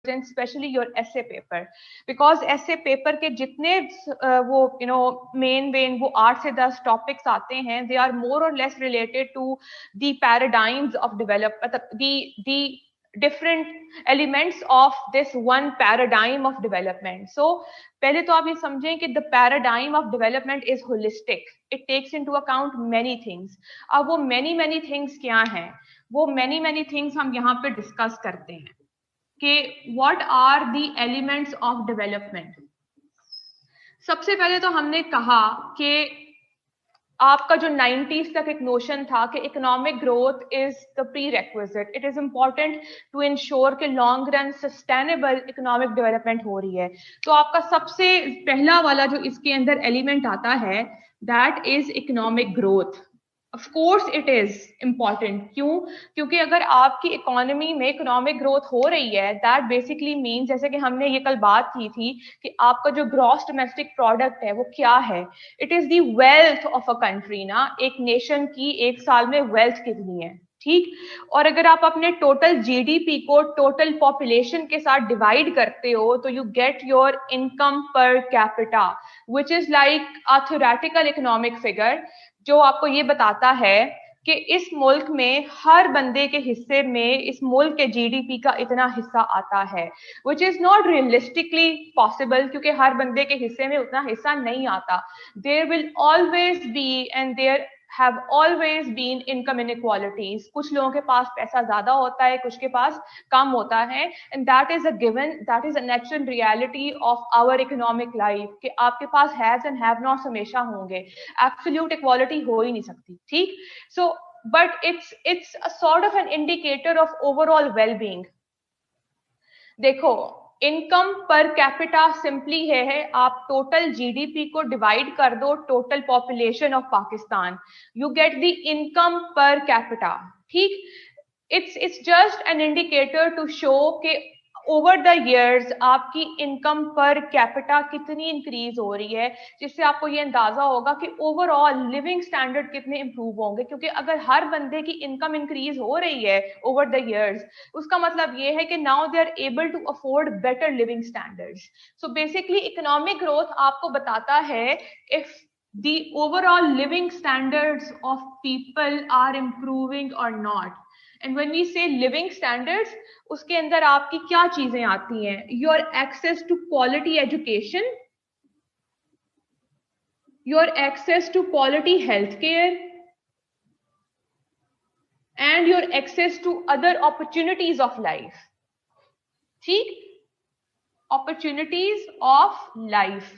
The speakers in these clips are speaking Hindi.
especially your essay paper, because essay paper के जितने वो मेन वो 8 से 10 टॉपिक्स आते हैं, they are more or less related to the paradigms of the different elements of this one paradigm of development. So पहले तो आप ये समझें कि the paradigm of development is holistic, it takes into account many things. अब वो many things क्या हैं, वो many things हम यहाँ पे डिस्कस करते हैं कि what are the elements of development. सबसे पहले तो हमने कहा कि आपका जो 90s तक एक नोशन था कि economic growth is the prerequisite, it is important to ensure कि long run sustainable economic development हो रही है. तो आपका सबसे पहला वाला जो इसके अंदर एलिमेंट आता है that is economic growth. Of course it is important. क्यों? क्योंकि अगर आपकी इकोनॉमी में इकोनॉमिक ग्रोथ हो रही है, that basically means, जैसे कि हमने ये कल बात की थी कि आपका जो ग्रॉस डोमेस्टिक प्रोडक्ट है वो क्या है. It is the wealth of a country ना. एक नेशन की एक साल में वेल्थ कितनी है, ठीक. और अगर आप अपने टोटल जीडीपी को टोटल पॉपुलेशन के साथ डिवाइड करते हो तो you get your income per capita, which is like a theoretical economic figure जो आपको ये बताता है कि इस मुल्क में हर बंदे के हिस्से में इस मुल्क के जीडीपी का इतना हिस्सा आता है, which is not realistically possible, क्योंकि हर बंदे के हिस्से में उतना हिस्सा नहीं आता. There will always be and there have always been income inequalities. कुछ लोगों के पास पैसा ज्यादा होता है, कुछ के पास कम होता है, and that is a given, that is a natural reality of our economic life कि आपके पास has and have nots हमेशा होंगे. Absolute equality हो ही नहीं सकती, ठीक. So but it's a sort of an indicator of overall well-being. देखो, इनकम पर कैपिटा सिंपली है आप टोटल जीडीपी को डिवाइड कर दो total population of Pakistan, you get the income per capita, ठीक. It's just an indicator to show कि ओवर द इयर्स आपकी इनकम पर कैपिटा कितनी इंक्रीज हो रही है, जिससे आपको ये अंदाजा होगा कि ओवरऑल लिविंग स्टैंडर्ड कितने इंप्रूव होंगे. क्योंकि अगर हर बंदे की इनकम इंक्रीज हो रही है ओवर द इयर्स, उसका मतलब ये है कि now they are able to afford better living standards. So basically economic growth आपको बताता है if the overall living standards of people are improving or not. And when we say living standards, उसके अंदर आपकी क्या चीजें आती हैं? Your access to quality education, your access to quality healthcare, and your access to other opportunities of life. ठीक? Opportunities of life.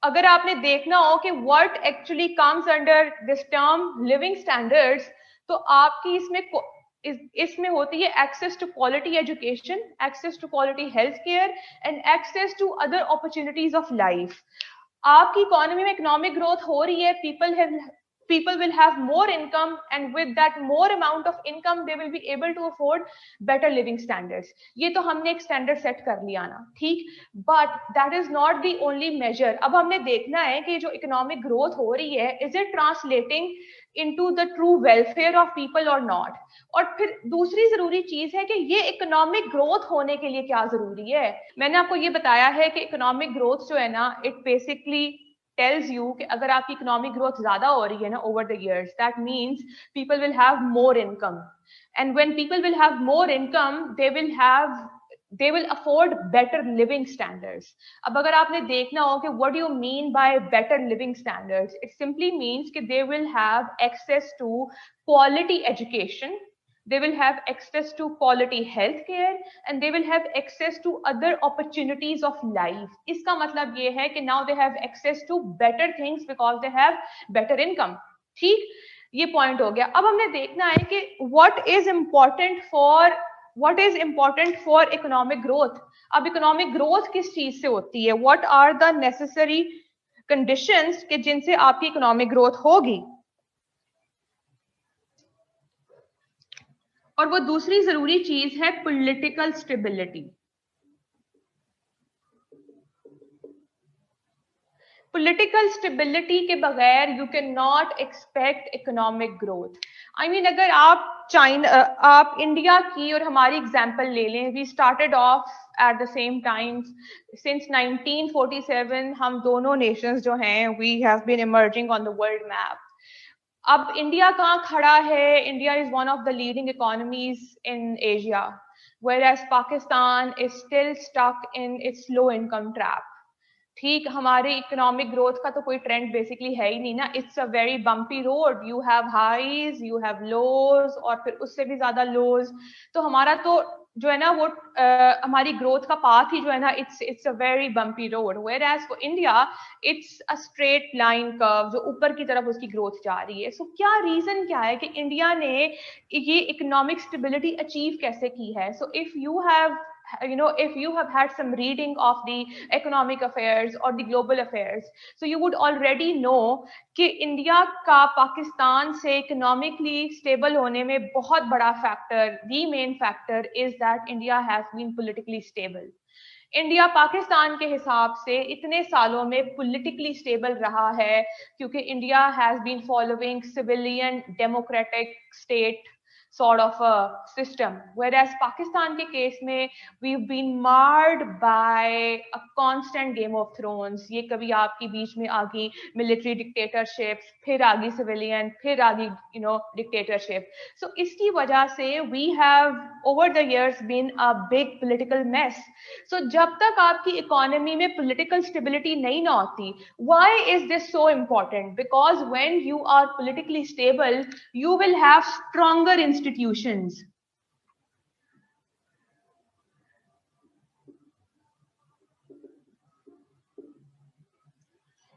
अगर आपने देखना हो कि what actually comes under this term living standards, तो आपकी इसमें होती है access to quality education, access to quality health care and access to other opportunities of life. आपकी इकोनॉमी में इकोनॉमिक ग्रोथ हो रही है, people will have more income, and with that more amount of income they will be able to afford better living standards. ये तो हमने एक स्टैंडर्ड सेट कर लिया ना, ठीक. But that is not the only major. अब हमने देखना है कि जो इकोनॉमिक ग्रोथ हो रही है is it translating into the true welfare of people or not. और फिर दूसरी जरूरी चीज है कि ये इकोनॉमिक ग्रोथ होने के लिए क्या जरूरी है. मैंने आपको ये बताया है कि इकोनॉमिक ग्रोथ जो है ना, इट बेसिकली tells you कि अगर आपकी इकोनॉमिक ग्रोथ ज्यादा हो रही है ना over the years, that means people will have more income, and when people will have more income they will afford better living standards. अब अगर आपने देखना हो कि what do you mean by better living standards, it simply means कि they will have access to quality education, they will have access to quality health care, and they will have access to other opportunities of life. इसका मतलब ये है कि now they have access to better things because they have better income. ठीक, ये पॉइंट हो गया. अब हमने देखना है कि what is important for economic growth. अब इकोनॉमिक ग्रोथ किस चीज से होती है? what are the necessary conditions कि जिनसे आपकी इकोनॉमिक ग्रोथ होगी? और वो दूसरी जरूरी चीज है पॉलिटिकल स्टेबिलिटी. पॉलिटिकल स्टेबिलिटी के बगैर you can not expect economic growth. I mean अगर आप इंडिया की और हमारी एग्जांपल ले लें, we started off at the same time since 1947. हम दोनों नेशंस जो हैं we have been emerging on the world map. अब इंडिया कहाँ खड़ा है? India is one of the leading economies in Asia, whereas Pakistan is still stuck in its low income trap. ठीक, हमारे इकोनॉमिक ग्रोथ का तो कोई ट्रेंड बेसिकली है ही नहीं ना. It's a very bumpy road. You have highs, you have lows, और फिर उससे भी ज्यादा लोज. तो हमारा तो जो है ना वो हमारी ग्रोथ का पाथ ही जो है ना it's a very bumpy road. Whereas for India it's a straight line curve जो ऊपर की तरफ उसकी ग्रोथ जा रही है. सो क्या रीजन क्या है कि इंडिया ने ये इकोनॉमिक स्टेबिलिटी अचीव कैसे की है? So if you have if you have had some reading of the economic affairs or the global affairs, so you would already know कि इंडिया का पाकिस्तान से इकोनॉमिकली स्टेबल होने में बहुत बड़ा factor, the main factor is that India has been politically stable. India Pakistan के हिसाब से इतने सालों में पॉलिटिकली स्टेबल रहा है क्योंकि India has been following civilian democratic state sort of a system, whereas Pakistan के केस में we've been marred by a constant game of thrones. ये कभी आपकी बीच में आ गई military dictatorships, फिर आ गई civilian, फिर आ गई dictatorship. So इसकी वजह से we have over the years been a big political mess. So जब तक आपकी economy में political stability नहीं ना होती, why is this so important? Because when you are politically stable, you will have stronger institutions.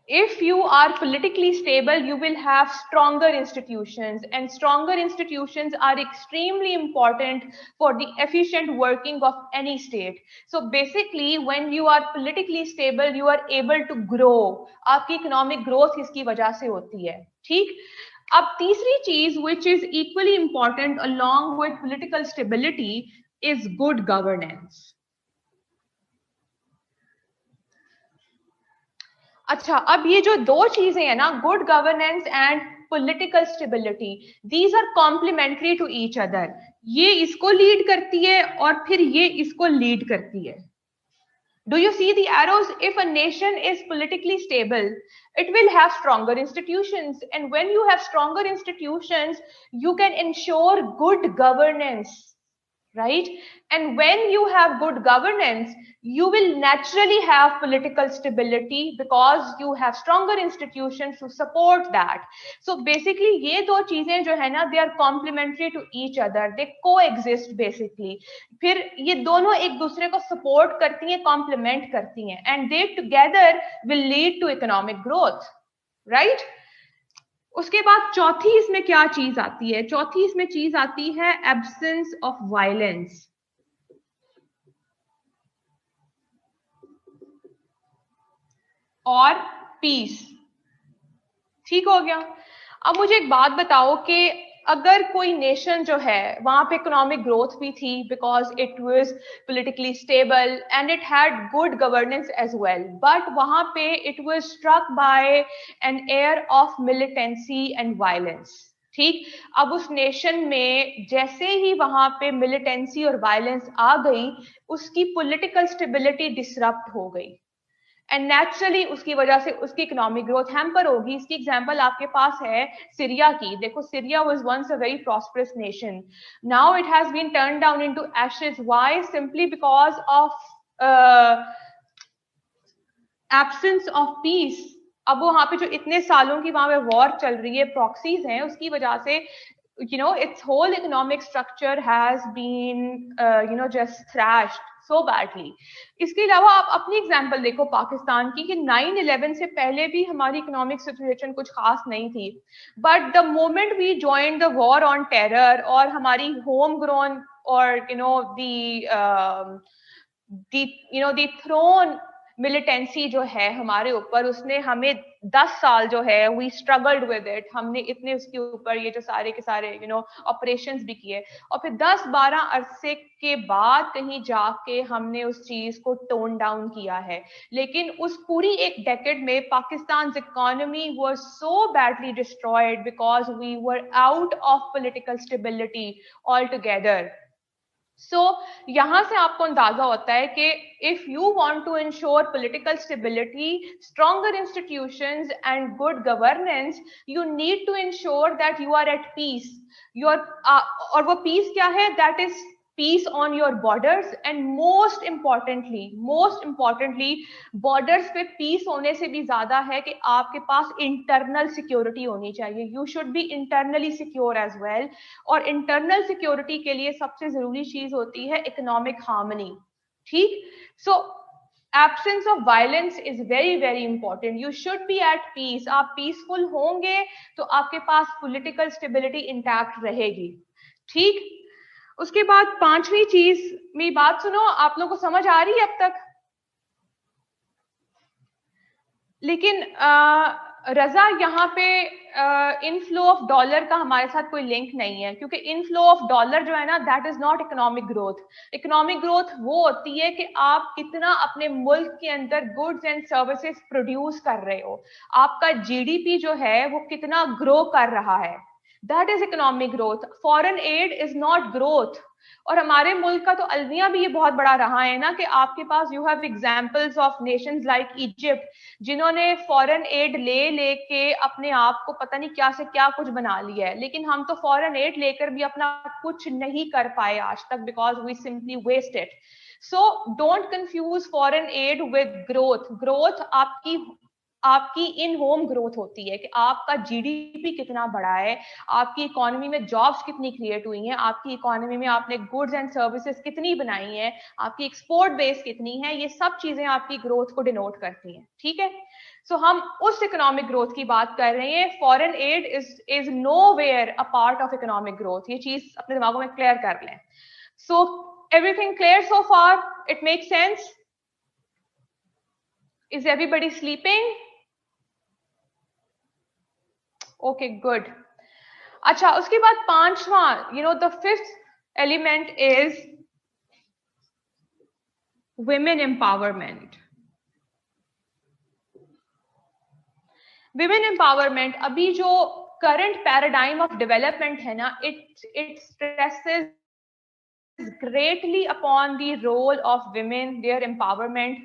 If you are politically stable, you will have stronger institutions, and stronger institutions are extremely important for the efficient working of any state. So basically, when you are politically stable, you are able to grow. आपकी economic growth इसकी वजह से होती है. ठीक? अब तीसरी चीज which is equally important along with political stability is good governance. अच्छा, अब ये जो दो चीजें हैं ना, good governance and political stability, these are complementary to each other. ये इसको लीड करती है और फिर ये इसको लीड करती है. Do you see the arrows? If a nation is politically stable, it will have stronger institutions. And when you have stronger institutions, you can ensure good governance, right? And when you have good governance, you will naturally have political stability because you have stronger institutions to support that. So basically, ये दो चीजें जो है ना, they are complementary to each other. They coexist basically. फिर ये दोनों एक दूसरे को support करती हैं, complement करती हैं, and they together will lead to economic growth, right? उसके बाद चौथी इसमें क्या चीज आती है? चौथी इसमें चीज आती है एब्सेंस ऑफ वायलेंस. और पीस. ठीक हो गया. अब मुझे एक बात बताओ कि अगर कोई नेशन जो है वहां पे इकोनॉमिक ग्रोथ भी थी because it was politically stable and it had good governance as well, but वहां पे it was struck by an air of militancy and violence. ठीक, अब उस नेशन में जैसे ही वहां पे मिलिटेंसी और वायलेंस आ गई, उसकी पॉलिटिकल स्टेबिलिटी डिसरप्ट हो गई एंड नेचुरली उसकी वजह से उसकी इकोनॉमिक ग्रोथ हैम्पर होगी. इसकी एग्जांपल आपके पास है सीरिया की. देखो, Syria was once a very prosperous nation. Now it has been turn down into ashes. Why? Simply because of absence of peace. अब वहां पे जो इतने सालों की वहां पे वॉर चल रही है, प्रॉक्सीज हैं, उसकी वजह से its whole economic structure has been just thrashed so badly. इसके अलावा आप अपनी एग्जांपल देखो पाकिस्तान की कि 9/11 से पहले भी हमारी इकोनॉमिक सिचुएशन कुछ खास नहीं थी, but the moment we joined the war on terror और हमारी होम ग्रोन और the throne मिलिटेंसी जो है हमारे ऊपर, उसने हमें 10 साल जो है वी स्ट्रगल्ड विद इट, हमने इतने उसके ऊपर ये जो सारे के सारे ऑपरेशंस भी किए, और फिर 10-12 अरसे के बाद कहीं जाके हमने उस चीज को टोन डाउन किया है। लेकिन उस पूरी एक डेकेड में Pakistan economy was so badly destroyed because we were out of political stability altogether. So यहां से आपको अंदाजा होता है कि if you want to ensure political stability, stronger institutions and good governance, you need to ensure that you are at peace. और वो पीस क्या है? That is peace on your borders, and most importantly borders पे पीस होने से भी ज्यादा है कि आपके पास इंटरनल सिक्योरिटी होनी चाहिए। You should be internally secure as well, और इंटरनल सिक्योरिटी के लिए सबसे जरूरी चीज होती है इकोनॉमिक हार्मनी। ठीक? So absence of violence is very very important. You should be at peace. आप पीसफुल होंगे तो आपके पास पॉलिटिकल स्टेबिलिटी इंटैक्ट रहेगी। ठीक? उसके बाद पांचवी चीज, मेरी बात सुनो, आप लोगों को समझ आ रही है अब तक? लेकिन रजा, यहाँ पे इनफ्लो ऑफ डॉलर का हमारे साथ कोई लिंक नहीं है, क्योंकि इनफ्लो ऑफ डॉलर जो है ना, that is not economic growth. Economic growth वो होती है कि आप कितना अपने मुल्क के अंदर गुड्स एंड सर्विसेज प्रोड्यूस कर रहे हो, आपका जीडीपी जो है वो कितना ग्रो कर रहा है, that is economic growth. Foreign add is not growth. और हमारे मुल्क का तो अलमिया भी ये बहुत बड़ा रहा है ना, कि आपके पास you have examples of nations like Egypt, जिन्होंने फॉरेन एड ले लेके अपने आप को पता नहीं क्या से क्या कुछ बना लिया है। लेकिन हम तो फॉरेन एड लेकर भी अपना कुछ नहीं कर पाए आज तक, because we simply waste it. So don't confuse foreign aid with growth. Growth आपकी इन होम ग्रोथ होती है कि आपका जीडीपी कितना बढ़ा है, आपकी इकोनॉमी में जॉब्स कितनी क्रिएट हुई हैं, आपकी इकोनॉमी में आपने गुड्स एंड सर्विसेज कितनी बनाई हैं, आपकी एक्सपोर्ट बेस कितनी है, ये सब चीजें आपकी ग्रोथ को डिनोट करती हैं। ठीक है? सो हम उस इकोनॉमिक ग्रोथ की बात कर रहे हैं। Foreign add is nowhere a part of economic growth. ये चीज अपने दिमागों में क्लियर कर लें। So everything clear so far? It make sense? Is everybody sleeping? Okay, good. अच्छा, उसके बाद पांचवा, the fifth element is women empowerment. women empowerment, अभी जो करंट पैराडाइम ऑफ डेवलपमेंट है ना, it stresses greatly upon the role of women, their empowerment.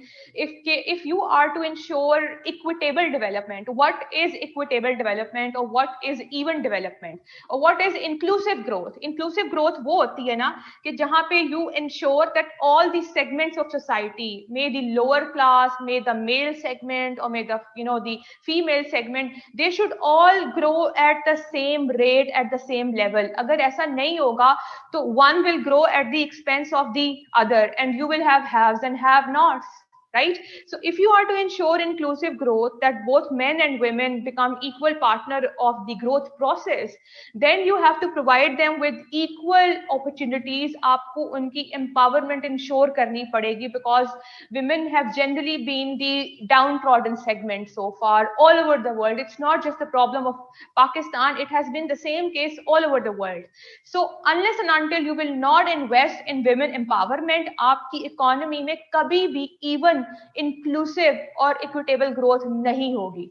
If you are to ensure equitable development, what is equitable development, or what is even development, or what is inclusive growth? Inclusive growth वो होती है ना कि जहां पे you ensure that all the segments of society, may the lower class, may the male segment, or may the the female segment, they should all grow at the same rate, at the same level. अगर ऐसा नहीं होगा तो one will grow at the expense of the other, and you will have haves and have nots, right? So if you are to ensure inclusive growth, that both men and women become equal partner of the growth process, then you have to provide them with equal opportunities. आपको उनकी empowerment ensure करनी पड़ेगी, because women have generally been the downtrodden segment so far all over the world. It's not just the problem of Pakistan, it has been the same case all over the world. So unless and until you will not invest in women empowerment, आपकी economy में कभी भी even inclusive और equitable growth नहीं होगी.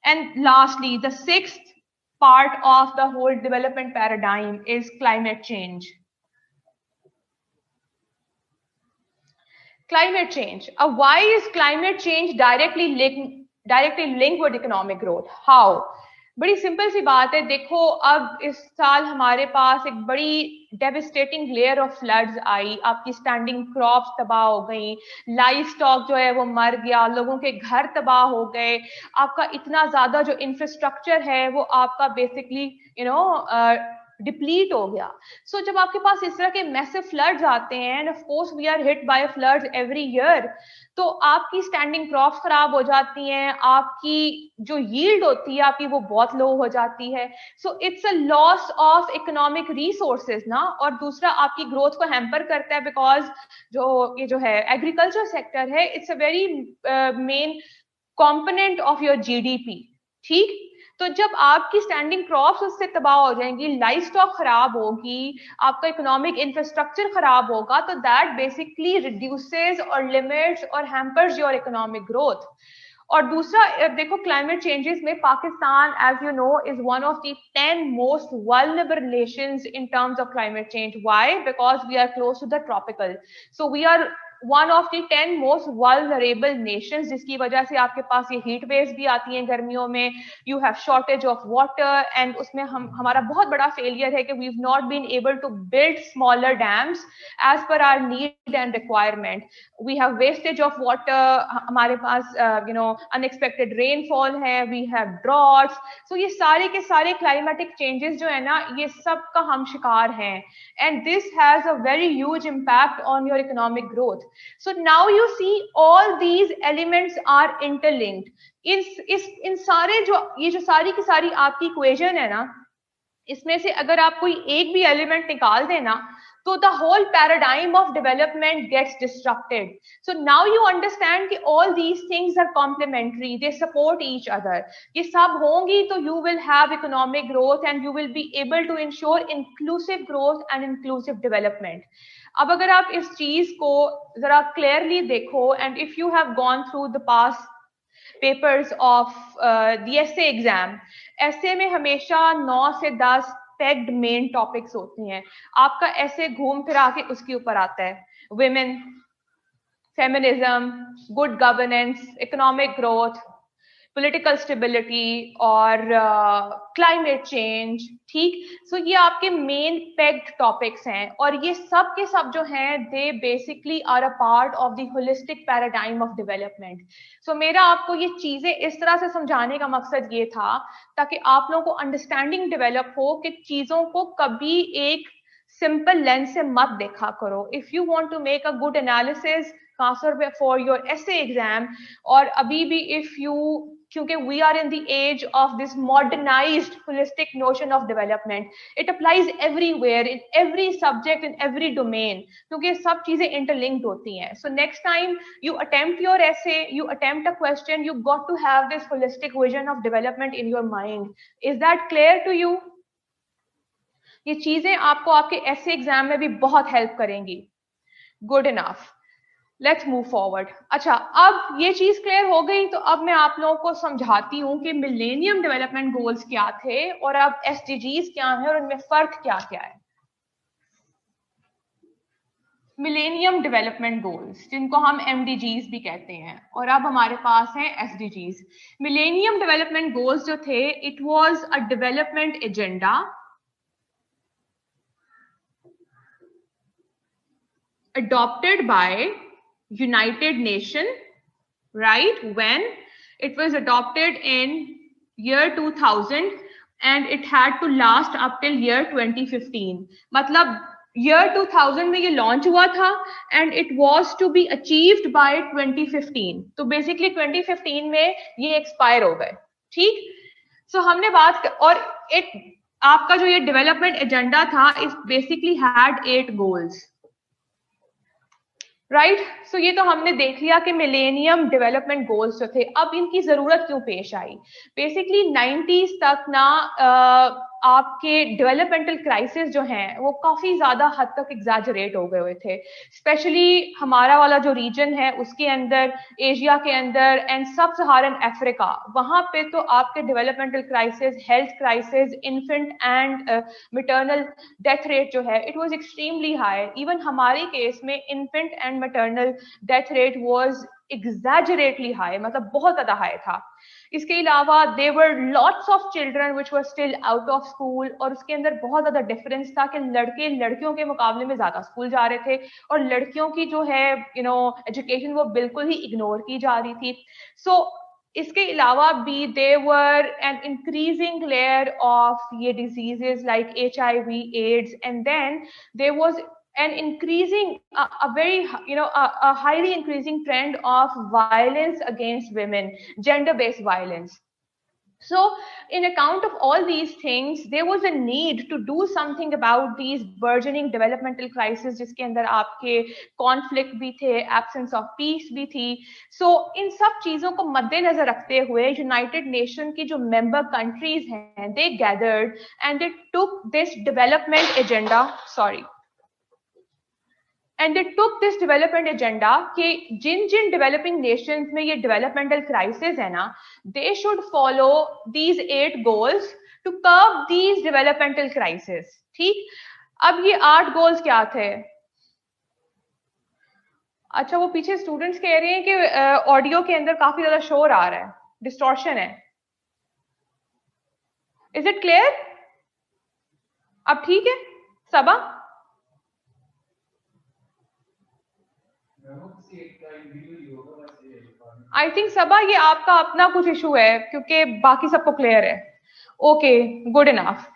And lastly, the sixth part of the whole development paradigm is climate change. Climate change. Why is climate change directly linked with economic growth? How? बड़ी सिंपल सी बात है। देखो, अब इस साल हमारे पास एक बड़ी डेविस्टेटिंग लेयर ऑफ फ्लड्स आई, आपकी स्टैंडिंग क्रॉप्स तबाह हो गई, लाइव स्टॉक जो है वो मर गया, लोगों के घर तबाह हो गए, आपका इतना ज्यादा जो इंफ्रास्ट्रक्चर है वो आपका बेसिकली डिप्लीट हो गया। सो जब आपके पास इस तरह के मैसिव फ्लड्स आते हैं, and of course we are hit by floods every year, तो आपकी स्टैंडिंग क्रॉप्स खराब हो जाती हैं, आपकी जो यील्ड होती है आपकी वो बहुत लो हो जाती है। So it's a loss of economic resources ना, और दूसरा आपकी ग्रोथ को हैम्पर करता है, बिकॉज ये जो है एग्रीकल्चर सेक्टर है, it's a very main component of your GDP. ठीक, तो जब आपकी स्टैंडिंग क्रॉप्स उससे तबाह हो जाएंगी, लाइफ स्टॉक खराब होगी, आपका इकोनॉमिक इंफ्रास्ट्रक्चर खराब होगा, तो दैट बेसिकली रिड्यूसेस और लिमिट्स और हैम्पर्स योर इकोनॉमिक ग्रोथ। और दूसरा देखो, क्लाइमेट चेंजेस में Pakistan, as you know, is one of the 10 most vulnerable nations in terms of climate change. Why? Because we are close to the tropical, so we are one of the 10 most vulnerable nations, जिसकी वजह से आपके पास ये हीट वेव्स भी आती हैं गर्मियों में, you have shortage of water, and उसमें हमारा बहुत बड़ा फेलियर है कि we have not been able to build smaller dams as per our need and requirement. We have wastage of water, हमारे पास अनएक्सपेक्टेड रेनफॉल है, वी हैव ड्रॉट्स। सो ये सारे के सारे क्लाइमेटिक चेंजेस जो है ना, ये सब का हम शिकार हैं, and this has a very huge impact on your economic growth. So now you see all these elements are interlinked. इन सारे ये जो सारी की सारी आपकी इक्वेशन है ना, इसमें से अगर आप कोई एक भी एलिमेंट निकाल देना, तो the whole paradigm of development gets disrupted. So now you understand कि all these things are complementary, they support each other. ये सब होंगी तो you will have economic growth and you will be able to ensure inclusive growth and inclusive development. अब अगर आप इस चीज को जरा क्लियरली देखो, and if you have gone through the past papers of the SA exam, SA में हमेशा 9 से 10 पेग्ड मेन टॉपिक्स होती हैं। आपका एसए घूम फिरा के उसके ऊपर आता है, women, feminism, good governance, economic growth, political stability और क्लाइमेट चेंज। ठीक, सो ये आपके मेन पेग्ड टॉपिक्स हैं, और ये सब के सब जो हैं, they basically are a part of the holistic paradigm of development. So मेरा आपको ये चीजें इस तरह से समझाने का मकसद ये था ताकि आप लोगों को अंडरस्टैंडिंग डेवलप हो कि चीजों को कभी एक सिंपल लेंस से मत देखा करो। If you want to make a good analysis खासतौर फॉर योर एसए एग्जाम, और अभी भी इफ यू, क्योंकि we are in the age of this modernized holistic notion of development, it applies everywhere, in every subject, in every domain, क्योंकि सब चीजें इंटरलिंक्ड होती हैं। So next time you attempt your essay, you attempt a question, you got to have this holistic vision of development in your mind. Is that clear to you? ये चीजें आपको आपके एसे एग्जाम में भी बहुत हेल्प करेंगी। Good enough, let's move forward. अच्छा, अब ये चीज क्लियर हो गई, तो अब मैं आप लोगों को समझाती हूँ कि मिलेनियम डेवलपमेंट गोल्स क्या थे और अब एसडीजीज क्या है और उनमें फर्क क्या क्या है। मिलेनियम डेवलपमेंट गोल्स, जिनको हम एमडीजीज भी कहते हैं, और अब हमारे पास है एसडीजीज। मिलेनियम डेवलपमेंट गोल्स जो थे, it was a development agenda adopted by United Nations, right? When it was adopted in year 2000 and it had to last up till year 2015. मतलब year 2000 में ये launch हुआ था and it was to be achieved by 2015. तो basically 2015 में ये expire हो गए। ठीक, so हमने बात और आपका जो ये development agenda था, it basically had 8 goals. Right, सो ये तो हमने देख लिया कि मिलेनियम डेवलपमेंट गोल्स जो थे, अब इनकी जरूरत क्यों पेश आई। बेसिकली 90s तक ना आपके डेवलपमेंटल क्राइसिस जो हैं वो काफी ज्यादा हद तक एग्जैजरेट हो गए हुए थे, स्पेशली हमारा वाला जो रीजन है उसके अंदर, एशिया के अंदर एंड सब सहारन अफ्रीका, वहां पे तो आपके developmental crisis, health crisis, infant and maternal death rate जो है, it was extremely high. Even हमारे केस में infant and maternal death rate was exaggeratedly high, मतलब बहुत ज्यादा हाई था। इसके अलावा there were lots of children which were still out of school, और उसके अंदर बहुत ज्यादा डिफरेंस था कि लड़के लड़कियों के मुकाबले में ज्यादा स्कूल जा रहे थे और लड़कियों की जो है एजुकेशन वो बिल्कुल ही इग्नोर की जा रही थी। सो इसके अलावा भी there an increasing layer of ये diseases like HIV, AIDS, and then there was an increasing a very a highly increasing trend of violence against women, gender based violence. So in account of all these things, there was a need to do something about these burgeoning developmental crises जिसके अंदर आपके conflict भी थे, absence of peace भी थी. So इन सब चीजों को मद्देनजर रखते हुए United Nations की जो member countries हैं, they gathered and they took this development agenda, and they took this development agenda कि जिन developing nations में ये developmental crisis है ना, they should follow these 8 goals to curb these developmental crises. ठीक, अब ये 8 goals क्या थे? अच्छा, वो पीछे स्टूडेंट्स कह रहे हैं कि ऑडियो के अंदर काफी ज्यादा शोर आ रहा है, डिस्टॉर्शन है. Is it clear? अब ठीक है सबा? आई थिंक सबा ये आपका अपना कुछ इशू है क्योंकि बाकी सबको क्लियर है. Okay, good enough.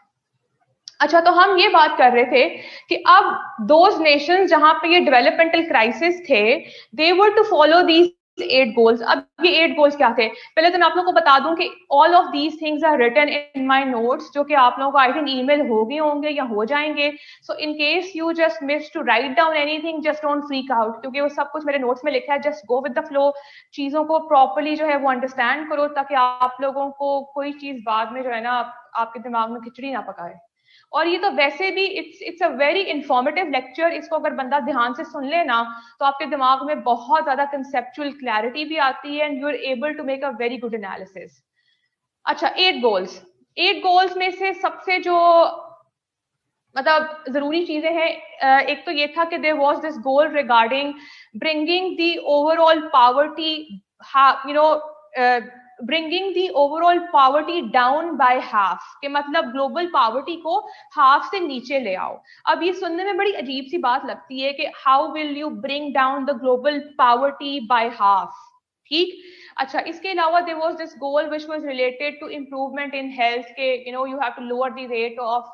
अच्छा, तो हम ये बात कर रहे थे कि अब दोज नेशंस जहां पे ये डेवलपमेंटल क्राइसिस थे, दे वर टू फॉलो दीज 8 goals. अब ये 8 goals क्या थे? पहले तो मैं आप लोगों को बता दूं कि all of these things are written in my notes, जो कि आप लोगों को आई थिंक ईमेल हो गए होंगे या हो जाएंगे. So in case you just miss to write down anything, just don't freak out, क्योंकि वो सब कुछ मेरे नोट्स में लिखा है. Just go with the flow, चीजों को प्रॉपरली जो है वो अंडरस्टैंड करो ताकि आप लोगों को कोई चीज बाद में जो है ना आपके दिमाग में खिचड़ी ना पकाए. और ये तो वैसे भी it's a very informative lecture. इसको अगर बंदा ध्यान से सुन ले ना तो आपके दिमाग में बहुत ज्यादा कंसेप्चुअल क्लैरिटी भी आती है and you are able to make a very good analysis. अच्छा, 8 गोल्स. 8 गोल्स में से सबसे जो मतलब जरूरी चीजें हैं, एक तो ये था कि there was this goal regarding bringing the overall poverty, bringing the overall poverty down by half, के मतलब ग्लोबल पॉवर्टी को हाफ से नीचे ले आओ. अब ये सुनने में बड़ी अजीब सी बात लगती है कि how will you bring down the global poverty by half. ठीक. अच्छा, इसके अलावा there was this goal which was related to improvement in health के you have to lower the rate of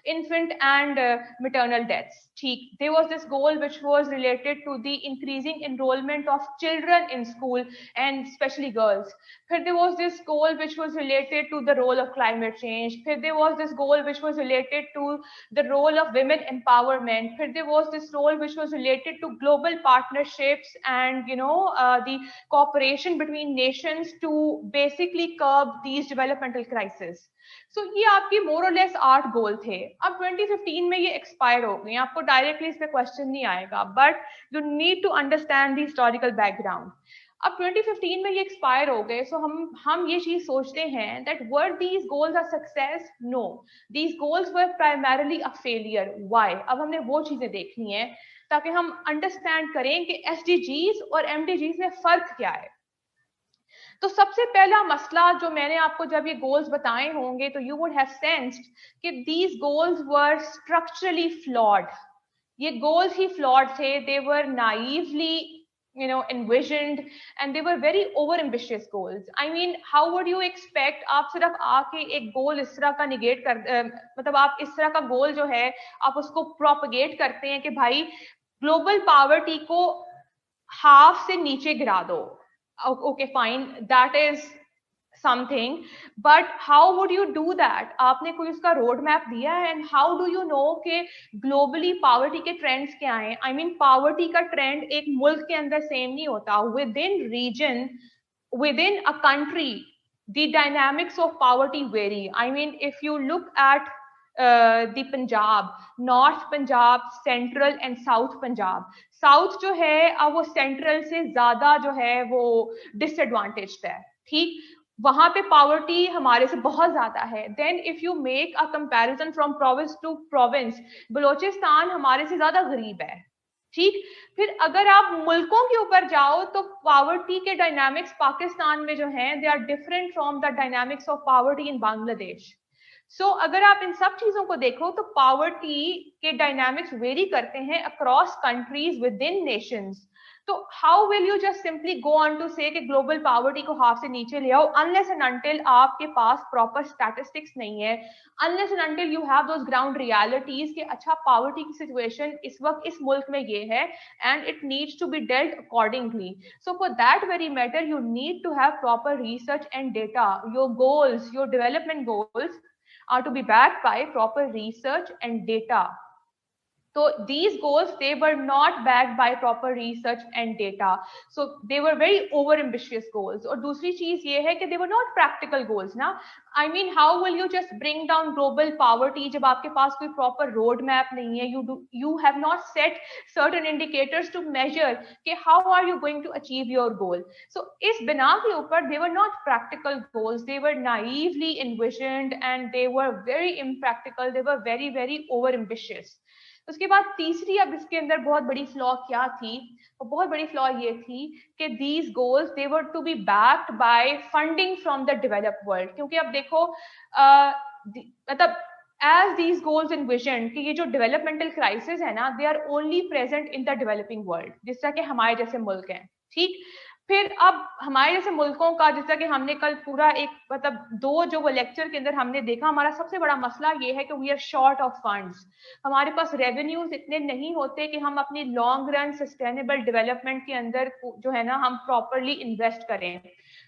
infant and maternal deaths. ठीक. There was this goal which was related to the increasing enrollment of children in school and especially girls. फिर there was this goal which was related to the role of climate change. फिर there was this goal which was related to the role of women empowerment. फिर there was this role which was related to global partnerships and the cooperation between nations to basically curb these developmental crises. So ये आपकी मोर और लेस 8 गोल थे. अब 2015 में ये एक्सपायर हो गए. आपको डायरेक्टली इस पे क्वेश्चन नहीं आएगा, but you need to understand the historical background. अब 2015 में ये एक्सपायर हो गए. सो हम ये चीज सोचते हैं that were these goals are success? No, these goals were primarily a failure. Why? अब हमने वो चीजें देखनी है ताकि हम अंडरस्टैंड करें कि SDGs और MDGs में फर्क क्या है. तो सबसे पहला मसला जो मैंने आपको जब ये गोल्स बताए होंगे तो यू वुड हैव सेंस्ड कि these goals were structurally flawed. ये गोल्स ही फ्लॉड थे. दे वर नाइवली envisioned and they were very over ambitious goals. I mean, how would you expect आप सिर्फ आके एक गोल इस तरह का निगेट कर मतलब आप इस तरह का गोल जो है आप उसको प्रोपगेट करते हैं कि भाई ग्लोबल पॉवर्टी को हाफ से नीचे गिरा दो. Okay, fine, that is something, but how would you do that? आपने कोई उसका रोड मैप दिया है? And how do you know कि ग्लोबली पॉवर्टी के ट्रेंड्स क्या हैं? आई मीन पॉवर्टी का ट्रेंड एक मुल्क के अंदर सेम नहीं होता. Within region, within a country, the dynamics of poverty vary. I mean if you look at the Punjab, north Punjab, central and south Punjab, south जो है अब वो सेंट्रल से ज्यादा जो है वो डिसएडवांटेज है. ठीक. वहां पे पॉवर्टी हमारे से बहुत ज्यादा है. Then if you make a comparison from province to province, Balochistan हमारे से ज्यादा गरीब है. ठीक. फिर अगर आप मुल्कों के ऊपर जाओ तो पॉवर्टी के डायनामिक्स पाकिस्तान में जो हैं they are different from the dynamics of poverty in Bangladesh. So अगर आप इन सब चीजों को देखो तो पॉवर्टी के डायनामिक्स वेरी करते हैं across countries within nations. तो how will you just simply go on to say कि ग्लोबल पॉवर्टी को हाफ से नीचे ले आओ, अनलेस एंड अनटिल आपके पास प्रॉपर स्टैटिस्टिक्स नहीं है, unless and until you have those ground realities कि अच्छा पॉवर्टी की सिचुएशन इस वक्त इस मुल्क में ये है and it needs to be dealt accordingly. So for that very matter you need to have proper research and data. Your goals, your development goals are to be backed by proper research and data. So these goals, they were not backed by proper research and data. So they were very over ambitious goals. और दूसरी चीज ये है कि they were not practical goals ना. I mean, how will you just bring down global poverty जब आपके पास कोई proper road map नहीं है? You have not set certain indicators to measure कि how are you going to achieve your goal. So इस बिना के ऊपर they were not practical goals. They were naively envisioned and they were very impractical. They were very, very over ambitious. उसके बाद तीसरी अब इसके अंदर बहुत बड़ी फ्लॉ क्या थी, और बहुत बड़ी फ्लॉ ये थी कि these goals they were to be backed by funding from the developed world. क्योंकि अब देखो मतलब as these goals envisioned कि ये जो developmental crisis है ना, they are only present in the developing world, जिस तरह के हमारे जैसे मुल्क हैं, ठीक. फिर अब हमारे जैसे मुल्कों का, जिस तरह कि हमने कल पूरा एक मतलब 2 जो वो लेक्चर के अंदर हमने देखा, हमारा सबसे बड़ा मसला ये है कि we are short of funds. हमारे पास रेवेन्यूज इतने नहीं होते कि हम अपनी लॉन्ग रन सस्टेनेबल डेवलपमेंट के अंदर जो है ना हम प्रॉपरली इन्वेस्ट करें.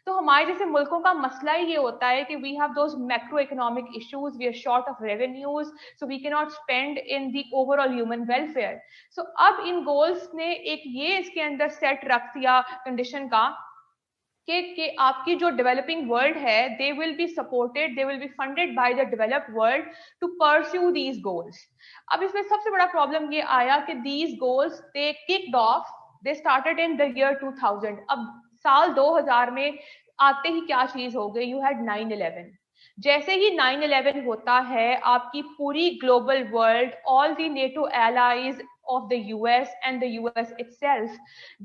तो हमारे जैसे मुल्कों का मसला ही ये होता है कि we have those macro economic issues, we are short of revenues, so we can not spend in the overall human welfare. So अब इन गोल्स ने एक ये इसके अंदर सेट रख दिया कंडीशन का कि आपकी जो डेवलपिंग वर्ल्ड है, they will be supported, they will be funded by the developed world to pursue these goals. अब इसमें सबसे बड़ा प्रॉब्लम ये आया कि these goals they kicked off, they started in the year 2000. अब साल 2000 में आते ही क्या चीज हो गई, यू हैड 9/11. जैसे ही 9/11 होता है, आपकी पूरी global world, all the NATO allies of the US and the US itself,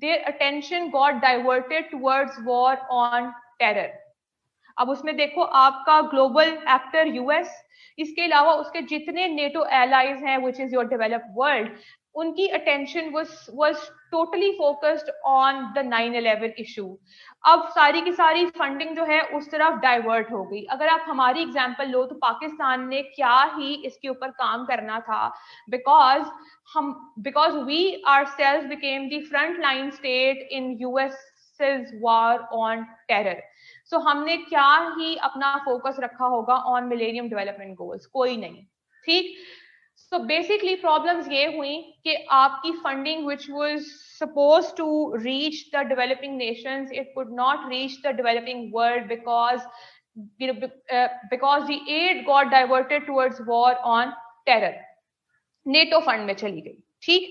their attention got diverted towards war on terror. अब उसमें देखो आपका ग्लोबल एक्टर यूएस, इसके अलावा उसके जितने नेटो एलाइज हैं which is your developed world, उनकी attention was totally focused on the 9/11 issue. अब सारी की सारी फंडिंग जो है उस तरफ डाइवर्ट हो गई. अगर आप हमारी एग्जांपल लो तो पाकिस्तान ने क्या ही इसके ऊपर काम करना था, because we ourselves became the frontline state in US's war on terror. So हमने क्या ही अपना फोकस रखा होगा ऑन मिलेनियम डेवलपमेंट गोल्स, कोई नहीं, ठीक. So basically problems ये हुई कि आपकी funding which was supposed to reach the developing nations, it could not reach the developing world because the aid got diverted towards war on terror. NATO fund में चली गई, ठीक.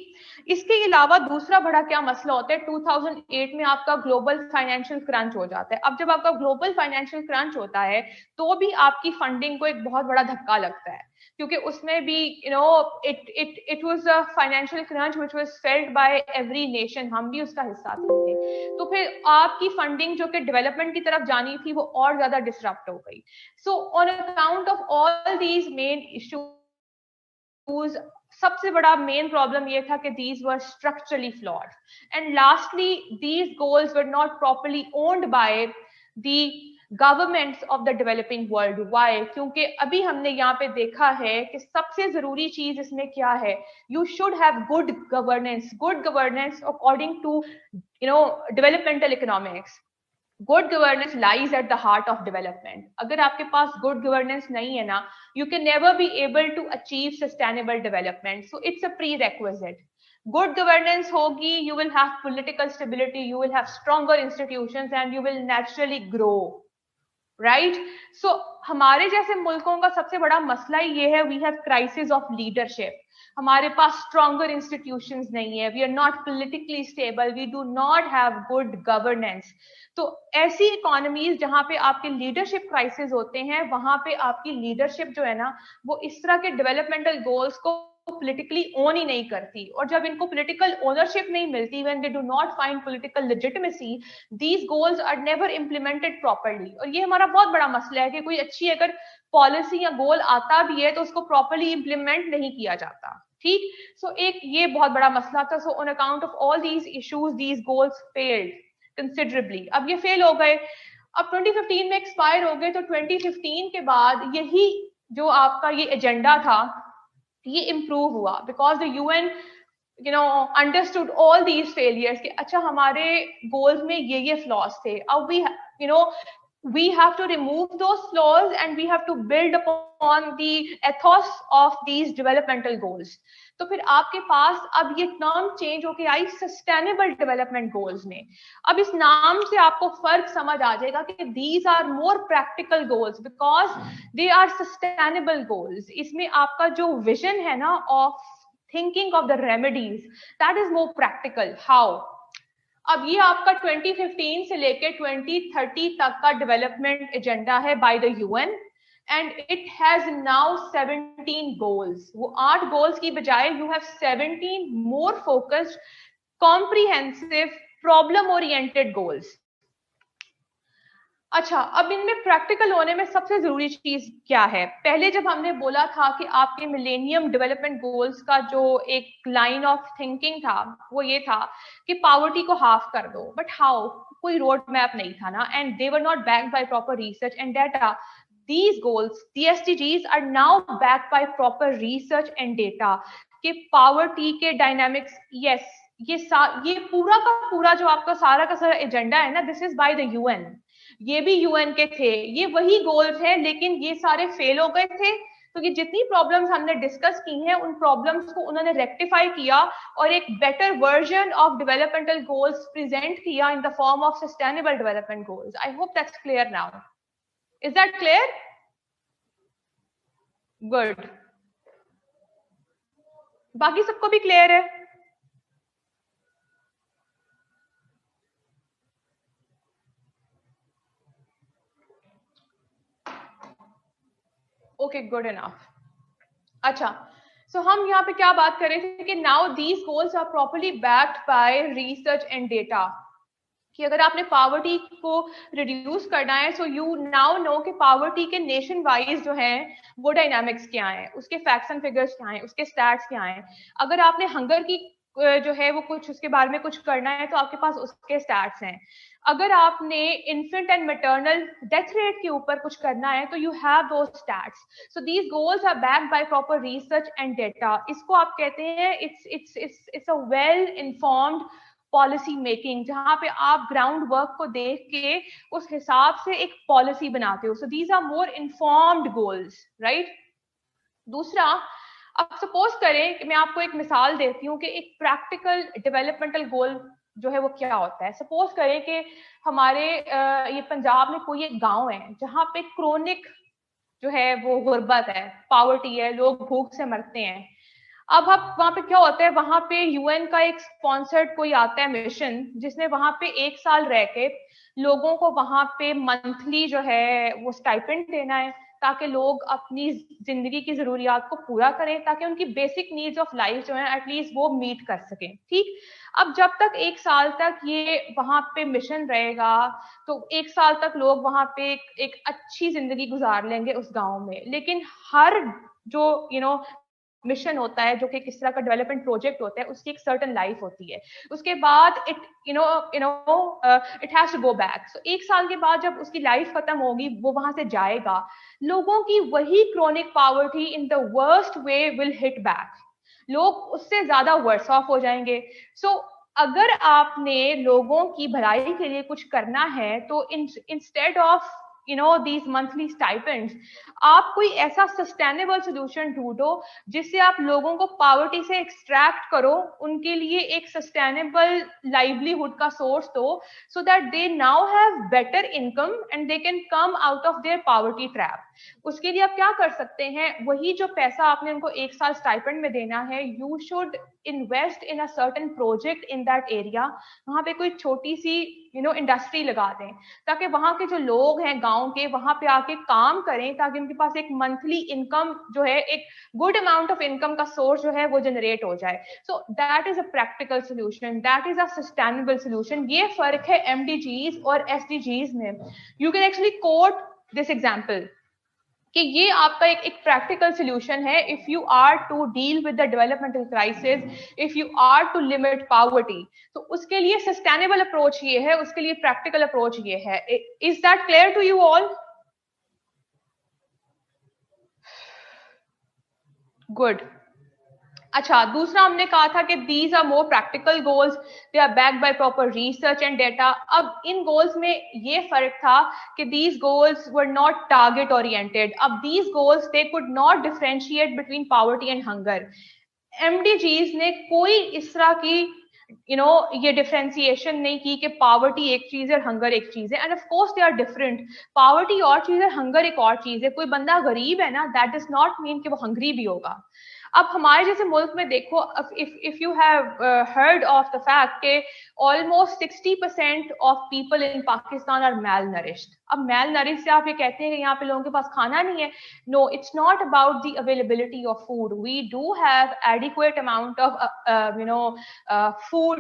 इसके अलावा दूसरा बड़ा क्या मसला होता है, 2008 में आपका ग्लोबल फाइनेंशियल क्रंच हो जाता है. अब जब आपका ग्लोबल फाइनेंशियल क्रंच होता है तो भी आपकी फंडिंग को एक बहुत बड़ा धक्का लगता है, क्योंकि उसमें भी it was a financial crunch which was felt by every nation, हम भी उसका हिस्सा थे. तो फिर आपकी फंडिंग जो कि डेवलपमेंट की तरफ जानी थी वो और ज्यादा डिसरप्ट हो गई. So on account of all these main issues, सबसे बड़ा मेन प्रॉब्लम ये था कि these were structurally flawed, and lastly these goals were not properly owned by the governments of the developing world. Why? क्योंकि अभी हमने यहाँ पे देखा है कि सबसे जरूरी चीज इसमें क्या है, you should have good governance according to developmental economics. Good governance lies at the heart of development. अगर आपके पास good governance नहीं है ना, you can never be able to achieve sustainable development. So it's a prerequisite. Good governance होगी, you will have political stability, you will have stronger institutions, and you will naturally grow. Right? So हमारे जैसे मुल्कों का सबसे बड़ा मसला ये है, we have crisis of leadership. हमारे पास stronger institutions नहीं है, we are not politically stable, we do not have good governance. तो ऐसी इकोनॉमीज जहां पे आपके लीडरशिप क्राइसिस होते हैं, वहां पे आपकी लीडरशिप जो है ना वो इस तरह के डेवलपमेंटल गोल्स को politically own ही नहीं करती, और जब इनको political ownership नहीं मिलती, when they do not find political legitimacy, these goals are never implemented properly. और ये हमारा बहुत बड़ा मसला है कि कोई अच्छी अगर पॉलिसी या गोल आता भी है तो उसको properly implement नहीं किया जाता, ठीक, सो एक ये बहुत बड़ा मसला था. So on account of all these issues these goals failed considerably. अब ये फेल हो गए, अब 2015 में एक्सपायर हो गए, तो 2015 के बाद यही जो आपका ये एजेंडा था ये इम्प्रूव हुआ, because the UN understood all these failures कि अच्छा हमारे गोल्स में ये फ्लॉज थे. अब we have to remove those flaws and we have to build upon the ethos of these developmental goals. तो फिर आपके पास अब ये नाम चेंज होके आई सस्टेनेबल डेवलपमेंट गोल्स में. अब इस नाम से आपको फर्क समझ आ जाएगा कि these are more practical goals because they are sustainable goals. इसमें आपका जो विजन है ना of thinking of the remedies, that is more practical. How? अब ये आपका 2015 से लेके 2030 तक का डेवलपमेंट एजेंडा है by the UN and it has now 17 goals. वो 8 गोल्स की बजाय you have 17 more focused comprehensive problem oriented goals. अच्छा, अब इनमें प्रैक्टिकल होने में सबसे जरूरी चीज क्या है? पहले जब हमने बोला था कि आपके मिलेनियम डेवलपमेंट गोल्स का जो एक लाइन ऑफ थिंकिंग था वो ये था कि पॉवर्टी को हाफ कर दो, बट हाउ? कोई रोड मैप नहीं था ना, and they were not backed by proper research and data. These goals, the SDGs, are now backed by proper research and data. कि poverty के dynamics, yes, ये पूरा का पूरा जो आपका सारा का सारा एजेंडा है ना, this is by the UN. ये भी यूएन के थे, ये वही गोल्स हैं, लेकिन ये सारे फेल हो गए थे. तो ये जितनी प्रॉब्लम्स हमने डिस्कस की हैं उन प्रॉब्लम्स को उन्होंने रेक्टिफाई किया और एक better version of developmental goals present किया in the form of sustainable development goals. I hope that's clear now. Is that clear? Good. बाकी सबको भी क्लियर है? Okay, good enough. अच्छा, सो हम यहाँ पे क्या बात कर रहे थे कि now these goals are properly backed by research and data. कि अगर आपने पॉवर्टी को रिड्यूस करना है, सो यू नाउ नो कि पॉवर्टी के नेशन वाइज जो है वो डायनामिक्स क्या है, उसके फैक्ट्स एंड फिगर्स क्या है, उसके स्टैट्स क्या है. अगर आपने हंगर की जो है वो कुछ उसके बारे में कुछ करना है तो आपके पास उसके स्टैट्स हैं. अगर आपने infant and maternal death rate के ऊपर कुछ करना है तो you have those stats. So these goals are backed by proper research and data. इसको आप कहते हैं it's a well informed policy making, जहां पे आप ग्राउंड वर्क को देख के उस हिसाब से एक पॉलिसी बनाते हो. So these are more informed goals, right. दूसरा, अब सपोज करें कि मैं आपको एक मिसाल देती हूँ कि एक प्रैक्टिकल डेवलपमेंटल गोल जो है वो क्या होता है. सपोज करें कि हमारे ये पंजाब में कोई एक गांव है जहां पे क्रोनिक जो है वो गुर्बत है, पावर्टी है, लोग भूख से मरते हैं. अब वहां पे क्या होता है, वहां पे यूएन का एक स्पॉन्सर्ड कोई आता है मिशन, जिसने वहां पे 1 साल रह के लोगों को वहां पे मंथली जो है वो स्टाइपेंड देना है ताकि लोग अपनी जिंदगी की जरूरियात को पूरा करें, ताकि उनकी बेसिक नीड्स ऑफ लाइफ जो है एटलीस्ट वो मीट कर सकें. ठीक, अब जब तक 1 साल तक ये वहां पे मिशन रहेगा तो 1 साल तक लोग वहां पे एक अच्छी जिंदगी गुजार लेंगे उस गांव में. लेकिन हर जो मिशन होता है, जो कि किस तरह का डेवलपमेंट प्रोजेक्ट होता है, उसकी एक सर्टेन लाइफ होती है. उसके बाद it has to go back. So 1 साल के बाद जब उसकी लाइफ खत्म होगी, वो वहां से जाएगा, लोगों की वही chronic poverty in the worst way will hit back. लोग उससे ज्यादा वर्स ऑफ हो जाएंगे. सो अगर आपने लोगों की भलाई के लिए कुछ करना है तो instead of these monthly stipends, आप कोई ऐसा सस्टेनेबल सोल्यूशन ढूंढो जिससे आप लोगों को पॉवर्टी से एक्सट्रैक्ट करो, उनके लिए एक सस्टेनेबल लाइवलीहुड का सोर्स दो, so that they now have better income and they can come out of their poverty trap. उसके लिए आप क्या कर सकते हैं, वही जो पैसा आपने उनको 1 साल स्टाइपेंड में देना है, you should invest in a certain project in that area. वहां पे कोई छोटी सी इंडस्ट्री लगा दें ताकि वहां के जो लोग हैं गांव के वहां पे आके काम करें, ताकि उनके पास एक मंथली इनकम जो है, एक गुड अमाउंट ऑफ इनकम का सोर्स जो है वो जनरेट हो जाए. So that is a practical solution, that is a sustainable solution. ये फर्क है एमडीजीज और एसडीजीज में. You can actually quote this example. कि ये आपका एक प्रैक्टिकल सोल्यूशन है if you are to deal with the developmental crisis, if you are to limit poverty. तो उसके लिए सस्टेनेबल अप्रोच ये है, उसके लिए प्रैक्टिकल अप्रोच ये है। Is that clear to you all? Good. अच्छा, दूसरा हमने कहा था कि these are more practical goals, they are backed by proper research and data. अब इन गोल्स में ये फर्क था कि these goals were not target oriented. अब these goals they could not differentiate between poverty and hunger. MDGs ने कोई इस तरह की ये डिफरेंशिएशन नहीं की कि पॉवर्टी एक चीज है और हंगर एक चीज है। And of course they are different, poverty और चीज है, हंगर एक और चीज है। कोई बंदा गरीब है ना, दैट डज नॉट मीन कि वो हंगरी भी होगा। अब हमारे जैसे मुल्क में देखो, if you have heard of the fact के almost 60% of people in Pakistan are malnourished. अब मैल नरिश से आप ये कहते हैं कि यहाँ पे लोगों के पास खाना नहीं है। No, it's not about the availability of food. We do have adequate amount of food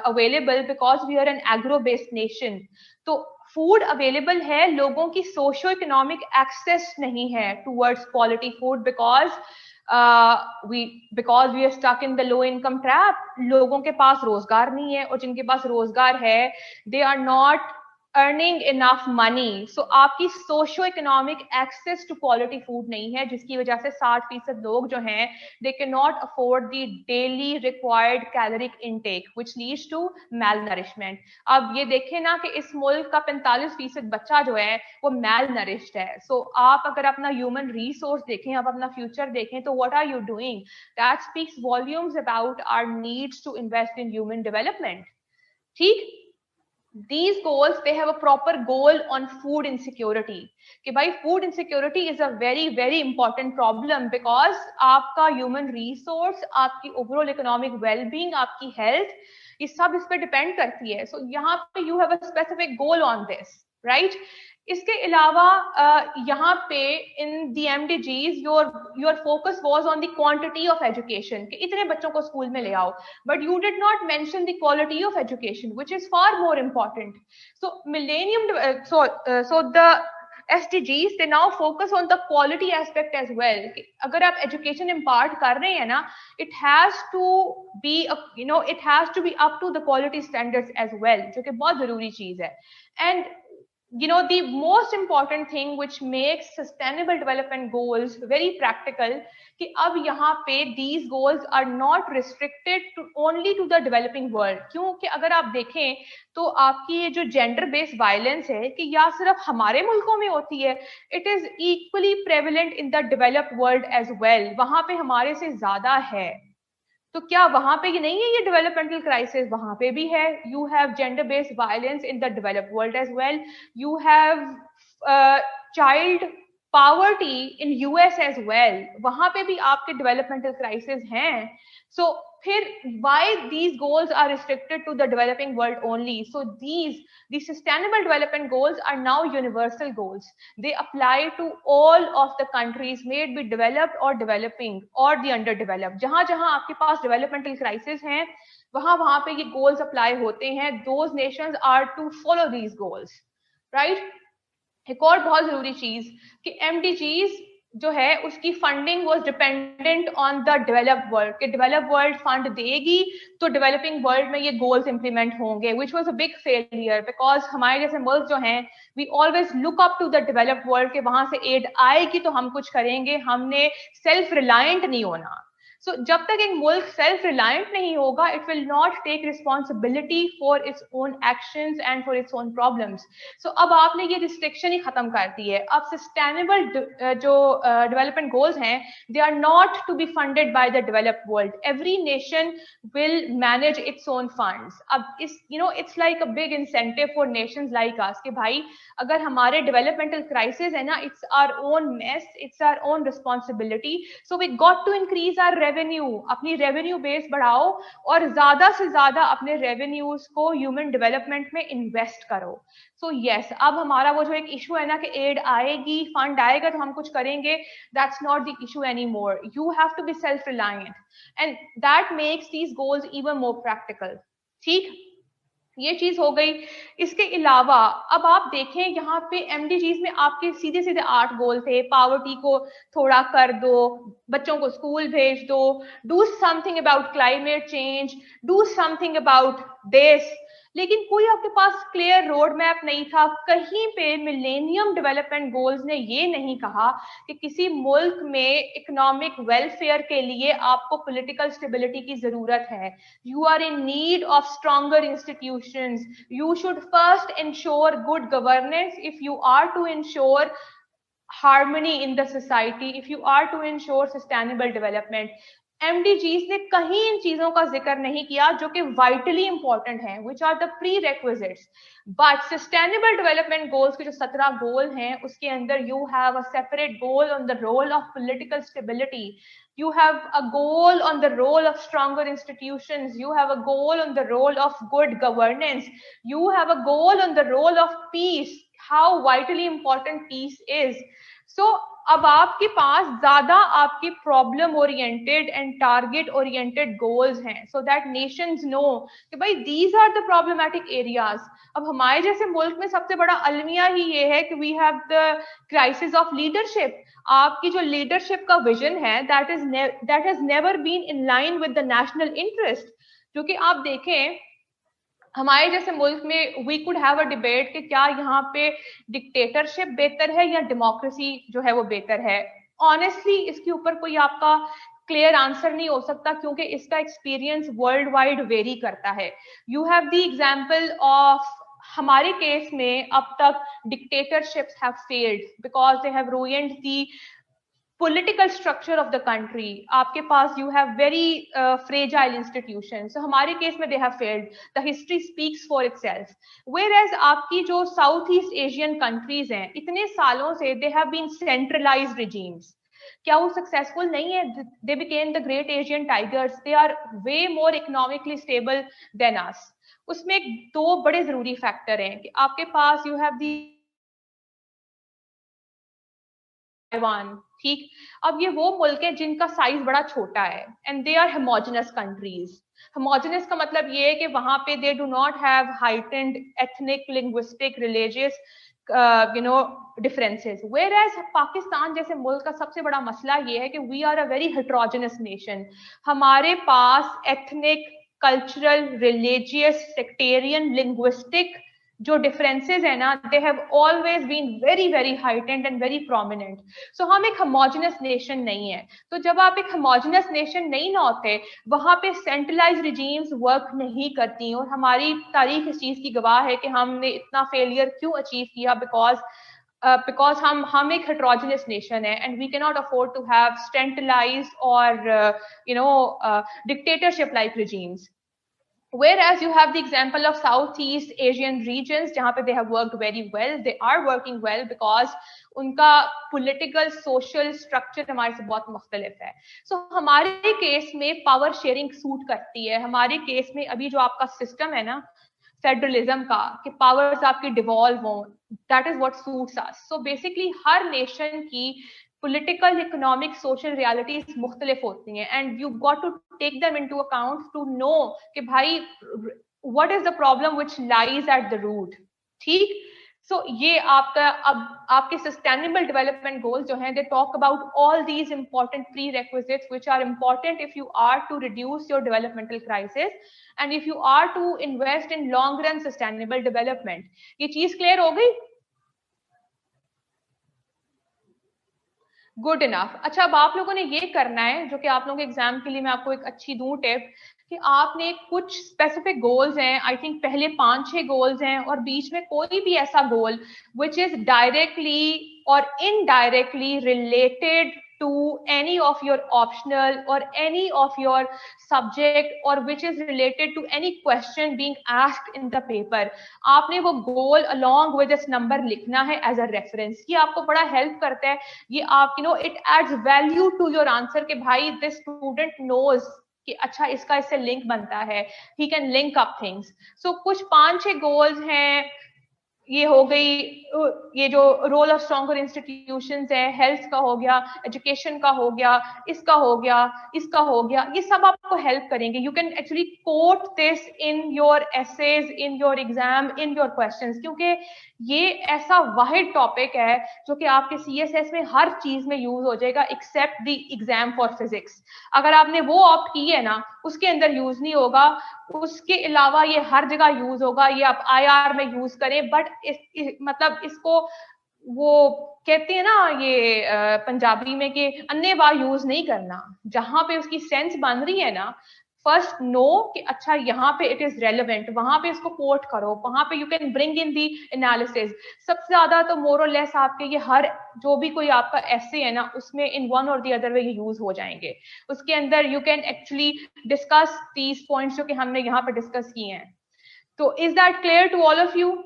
available because we are an agro based nation. तो फूड अवेलेबल है, लोगों की सोशो इकोनॉमिक एक्सेस नहीं है towards quality food because we are stuck in the low income trap. लोगों के पास रोजगार नहीं है, और जिनके पास रोजगार है they are not earning enough money. So आपकी socio economic access to quality food नहीं है, जिसकी वजह से 60% लोग जो हैं they cannot afford the daily required caloric intake which leads to malnourishment. अब ये देखें ना कि इस मुल्क का 45% बच्चा जो है वो malnourished है। So आप अगर अपना ह्यूमन रिसोर्स देखें, आप अपना फ्यूचर देखें, तो what are you doing? That speaks volumes about our needs to invest in human development. ठीक? These goals, they have a proper goal on food insecurity कि भाई food insecurity is a very very important problem because आपका human resource, आपकी overall economic well-being, आपकी health, ये सब इस पे डिपेंड करती है। So यहाँ पे you have a specific goal on this, right? इसके अलावा यहाँ पे in the MDGs your focus was on the quantity of education कि इतने बच्चों को स्कूल में ले आओ, but you did not mention the quality of education which is far more important. So millennium so the SDGs they now focus on the quality aspect as well. अगर आप एजुकेशन इम्पार्ट कर रहे हैं ना, it has to be it has to be up to the quality standards as well, जो कि बहुत जरूरी चीज है। And the most important thing which makes sustainable development goals very practical कि अब यहाँ पे these goals are not restricted to only to the developing world। क्योंकि अगर आप देखें तो आपकी ये जो जेंडर बेस्ड वायलेंस है कि या सिर्फ हमारे मुल्कों में होती है, it is equally prevalent in the developed world as well। वहां पे हमारे से ज्यादा है। तो क्या वहां पे ये नहीं है ये डेवलपमेंटल क्राइसिस? वहां पे भी है। You have gender based violence in the developed world as well. You have child poverty in US as well. वहां पे भी आपके डेवलपमेंटल क्राइसिस हैं। सो फिर why these goals are restricted to the developing world only? So the sustainable development goals are now universal goals. They apply to all of the countries, may it be developed or developing or the underdeveloped. जहां जहां आपके पास developmental crisis हैं, वहां वहां पे ये goals apply होते हैं। Those nations are to follow these goals, right? एक और बहुत जरूरी चीज कि MDGs जो है उसकी funding was dependent on the developed world कि डेवलप्ड वर्ल्ड फंड देगी तो डेवलपिंग वर्ल्ड में ये गोल्स इंप्लीमेंट होंगे, which was a big failure because हमारे जैसे मुल्क जो हैं we always look up to the developed world के वहां से एड आएगी तो हम कुछ करेंगे, हमने सेल्फ रिलायंट नहीं होना। सो जब तक एक मुल्क सेल्फ रिलायंट नहीं होगा, it will not take responsibility for its own actions and for its own problems. So अब आपने ये रिस्ट्रिक्शन ही खत्म कर दी है। अब सस्टेनेबल जो डेवलपमेंट गोल्स हैं, they are not to be funded by the developed world. Every nation will manage its own funds. अब इस it's like a big incentive for nations like us कि भाई अगर हमारे डेवलपमेंटल क्राइसिस है ना, it's our own mess, it's our own responsibility. So we got to increase our revenue. अपनी रेवेन्यू बेस बढ़ाओ और ज्यादा से ज्यादा अपने रेवेन्यूज को ह्यूमन डेवलपमेंट में इन्वेस्ट करो। सो यस, अब हमारा वो जो एक इशू है ना कि एड आएगी, फंड आएगा तो हम कुछ करेंगे, that's not the issue any more. You have to be self reliant and that makes these goals even more practical. ठीक, ये चीज हो गई। इसके अलावा अब आप देखें यहाँ पे एमडीजीज में आपके सीधे सीधे 8 गोल थे। पावर्टी को थोड़ा कर दो, बच्चों को स्कूल भेज दो, do something about climate change, do something about this, लेकिन कोई आपके पास क्लियर रोड मैप नहीं था। कहीं पे मिलेनियम डेवलपमेंट गोल्स ने ये नहीं कहा कि किसी मुल्क में इकोनॉमिक वेलफेयर के लिए आपको पॉलिटिकल स्टेबिलिटी की जरूरत है। You are in need of stronger institutions. You should first ensure good governance if you are to ensure harmony in the society, if you are to ensure sustainable development. एमडीजीज ने कहीं इन चीजों का जिक्र नहीं किया जो कि वाइटली इंपॉर्टेंट हैं, which are the prerequisites. But sustainable development goals के जो 17 गोल हैं उसके अंदर you have a separate goal on the role of political stability, you have a goal on the role of stronger institutions, you have a goal on the role of good governance, you have a goal on the role of peace, how vitally important peace is. So अब आपके पास ज्यादा आपकी problem oriented and target oriented goals हैं, सो दैट नेशंस नो कि भाई these are the problematic areas. अब हमारे जैसे मुल्क में सबसे बड़ा अलमिया ही ये है कि we have the crisis of leadership. आपकी जो लीडरशिप का विजन है that has never been in line with the national interest. जो कि आप देखें हमारे जैसे मुल्क में we could have a debate कि क्या यहाँ पे डिक्टेटरशिप बेहतर है या डेमोक्रेसी जो है वो बेहतर है। ऑनेस्टली इसके ऊपर कोई आपका क्लियर आंसर नहीं हो सकता क्योंकि इसका एक्सपीरियंस वर्ल्ड वाइड वेरी करता है। You have the example of हमारे केस में अब तक dictatorships have failed because they have ruined the political structure of the country. आपके पास you have very fragile institutions. So हमारे केस में they have failed. The history speaks for itself. Whereas आपकी जो South East Asian countries हैं इतने सालों से they have been centralized regimes. क्या वो सक्सेसफुल नहीं है? They became the great Asian tigers. They are way more economically stable than us. उसमें दो बड़े जरूरी फैक्टर हैं कि आपके पास you have the ताइवान, ठीक। अब ये वो मुल्क है जिनका साइज बड़ा छोटा है and they are homogeneous countries. Homogeneous का मतलब ये है कि वहां पे they do not have heightened ethnic, linguistic, religious differences. Whereas Pakistan जैसे मुल्क का सबसे बड़ा मसला ये है कि we are a very heterogeneous nation. हमारे पास ethnic, cultural, religious, sectarian, linguistic जो डिफरेंसेस है ना they have always been very very heightened and very prominent. So हम एक होमोजेनस नेशन नहीं है। तो जब आप एक होमोजेनस नेशन नहीं ना होते वहां पे सेंट्रलाइज रिजीम्स वर्क नहीं करती। और हमारी तारीख इस चीज की गवाह है कि हमने इतना फेलियर क्यों अचीव किया बिकॉज हम एक हेट्रोजेनस नेशन है and we can not afford to have centralised और dictatorship like regimes. Whereas you have the example of Southeast Asian regions जहाँ पे they have worked very well, they are working well because उनका political social structure हमारे से बहुत मुख्तलिफ है। So हमारे केस में पावर शेयरिंग सूट करती है। हमारे केस में अभी जो आपका सिस्टम है ना फेडरलिज्म का कि पावर्स आपकी डिवॉल्व हों, that is what suits us. So basically her nation की political, economic, social realities मुख्तलिफ होती हैं and you got to take them into account to know कि भाई what is the problem which lies at the root, ठीक। So ये आपका अब आपके sustainable development goals जो हैं they talk about all these important prerequisites which are important if you are to reduce your developmental crisis and if you are to invest in long run sustainable development। ये चीज clear हो गई? Good enough. अच्छा अब आप लोगों ने ये करना है जो कि आप लोगों के एग्जाम के लिए मैं आपको एक अच्छी दूं टिप कि आपने कुछ स्पेसिफिक गोल्स हैं, आई थिंक पहले 5-6 गोल्स हैं और बीच में कोई भी ऐसा गोल विच इज डायरेक्टली और indirectly related to any of your optional or any of your subject or which is related to any question being asked in the paper, आपने वो goal along with this number लिखना है as a reference। ये आपको बड़ा help करता है। ये आप it adds value to your answer कि भाई this student knows कि अच्छा इसका इससे लिंक बनता है, he can link up things। So कुछ 5-6 goals हैं ये हो गई, ये जो रोल ऑफ स्ट्रॉन्गर इंस्टीट्यूशंस है, हेल्थ का हो गया, एजुकेशन का हो गया, इसका हो गया, इसका हो गया, ये सब आपको हेल्प करेंगे. You can actually quote this in your essays, in your exam, in your questions, क्योंकि ये ऐसा वाहिद टॉपिक है जो कि आपके सीएसएस में हर चीज में यूज हो जाएगा except the exam for physics. अगर आपने वो ऑप्ट की है ना, उसके अंदर यूज नहीं होगा. उसके अलावा ये हर जगह यूज होगा. ये आप आईआर में यूज करें, बट मतलब इसको वो कहते हैं ना ये पंजाबी में कि अन्य बार यूज नहीं करना. जहां पे उसकी सेंस बन रही है ना, फर्स्ट नो कि अच्छा यहाँ पे इट इज रेलिवेंट, वहां पे इसको कोट करो, वहां पे you can bring in the analysis. सबसे ज्यादा तो मोर और लेस आपके ये हर जो भी कोई आपका ऐसे है ना, उसमें इन वन और दी अदर वे यूज हो जाएंगे. उसके अंदर you can actually discuss these points जो कि हमने यहाँ पे डिस्कस किए हैं. तो is that clear to all of you?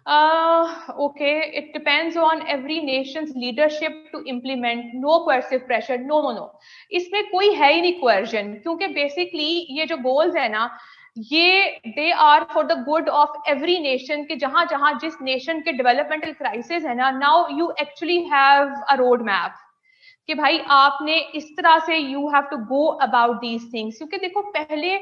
Okay, it depends on every nation's leadership to implement. No coercive pressure. No, no, no. इसमें कोई है ही नहीं coercion, क्योंकि basically ये जो goals है ना, ये they are for the good of every nation. कि जहां जहां जिस nation के developmental crisis है ना, now you actually have a road map कि भाई आपने इस तरह से you have to go about these things. क्योंकि देखो पहले